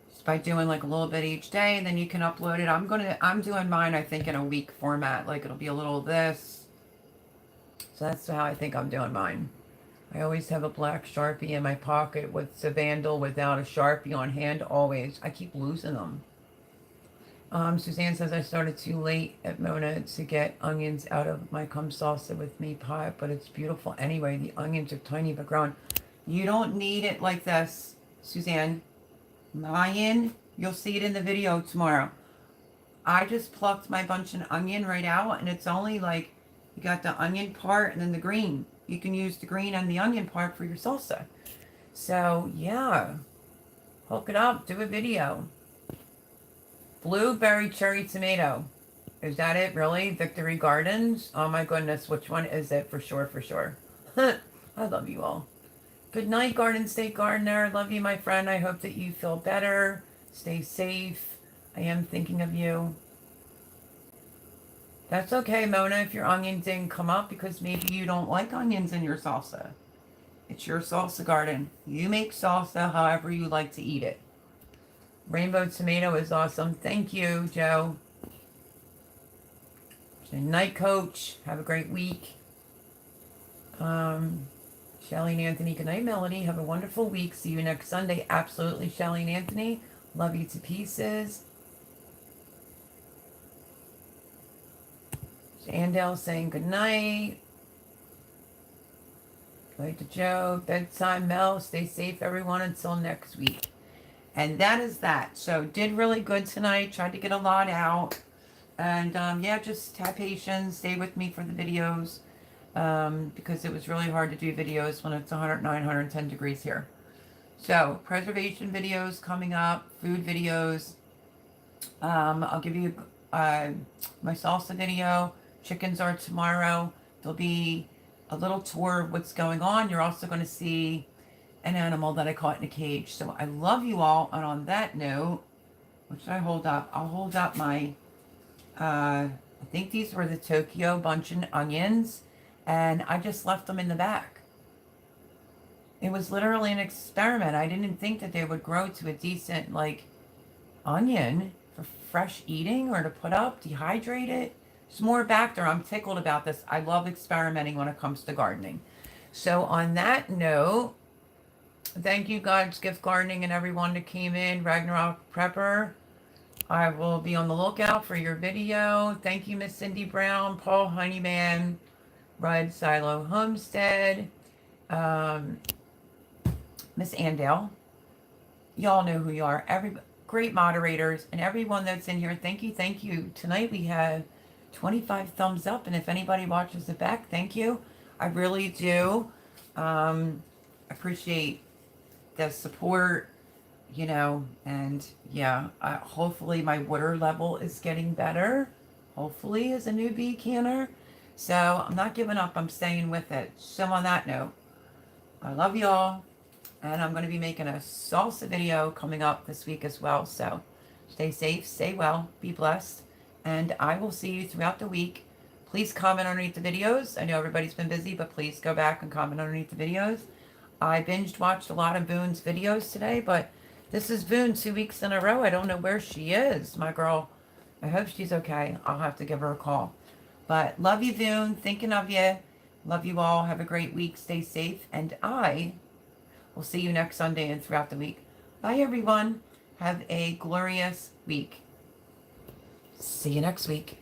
Just by doing like a little bit each day, and then you can upload it. I'm doing mine, I think, in a week format. Like it'll be a little of this. So that's how I think I'm doing mine. I always have a black Sharpie in my pocket with the Vandal without a Sharpie on hand, always. I keep losing them. Suzanne says I started too late at Mona to get onions out of my cum salsa with meat pie, but it's beautiful anyway. The onions are tiny but grown. You don't need it like this, Suzanne. Mine, you'll see it in the video tomorrow. I just plucked my bunch of onion right out, and it's only like, you got the onion part and then the green. You can use the green and the onion part for your salsa. So, yeah. Hook it up. Do a video. Blueberry cherry tomato. Is that it, really? Victory Gardens? Oh, my goodness. Which one is it? For sure, for sure. I love you all. Good night, Garden State Gardener. Love you, my friend. I hope that you feel better. Stay safe. I am thinking of you. That's okay, Mona, if your onion didn't come up because maybe you don't like onions in your salsa. It's your salsa garden. You make salsa however you like to eat it. Rainbow tomato is awesome. Thank you, Joe. Good night, Coach. Have a great week. Shelly and Anthony, good night, Melody. Have a wonderful week. See you next Sunday. Absolutely, Shelly and Anthony. Love you to pieces. Andale saying good night. Good night to Joe. Bedtime, Mel. Stay safe, everyone, until next week. And that is that. So, did really good tonight. Tried to get a lot out. And, yeah, just have patience. Stay with me for the videos. Because it was really hard to do videos when it's 109, 110 degrees here. So, preservation videos coming up. Food videos. I'll give you my salsa video. Chickens are tomorrow. There'll be a little tour of what's going on. You're also going to see an animal that I caught in a cage. So I love you all. And on that note, what should I hold up? I'll hold up my, I think these were the Tokyo bunch of onions. And I just left them in the back. It was literally an experiment. I didn't think that they would grow to a decent, like, onion for fresh eating or to put up, dehydrate it. There's more back there. I'm tickled about this. I love experimenting when it comes to gardening. So on that note, thank you, God's Gift Gardening, and everyone that came in. Ragnarok Prepper, I will be on the lookout for your video. Thank you, Miss Cindy Brown, Paul Honeyman, Red Silo Homestead, Miss Andale. Y'all know who you are. Every great moderators and everyone that's in here. Thank you. Thank you. Tonight we have 25 thumbs up, and if anybody watches it back, thank you. I really do appreciate the support, you know, and yeah, hopefully my water level is getting better, hopefully, as a newbie canner. So I'm not giving up. I'm staying with it. So on that note, I love y'all, and I'm going to be making a salsa video coming up this week as well. So stay safe, stay well, be blessed. And I will see you throughout the week. Please comment underneath the videos. I know everybody's been busy, but please go back and comment underneath the videos. I binged watched a lot of Boone's videos today, but This is Boone 2 weeks in a row. I don't know where she is, my girl. I hope she's okay. I'll have to give her a call. But love you, Boone. Thinking of you. Love you all. Have a great week. Stay safe. And I will see you next Sunday and throughout the week. Bye, everyone. Have a glorious week. See you next week.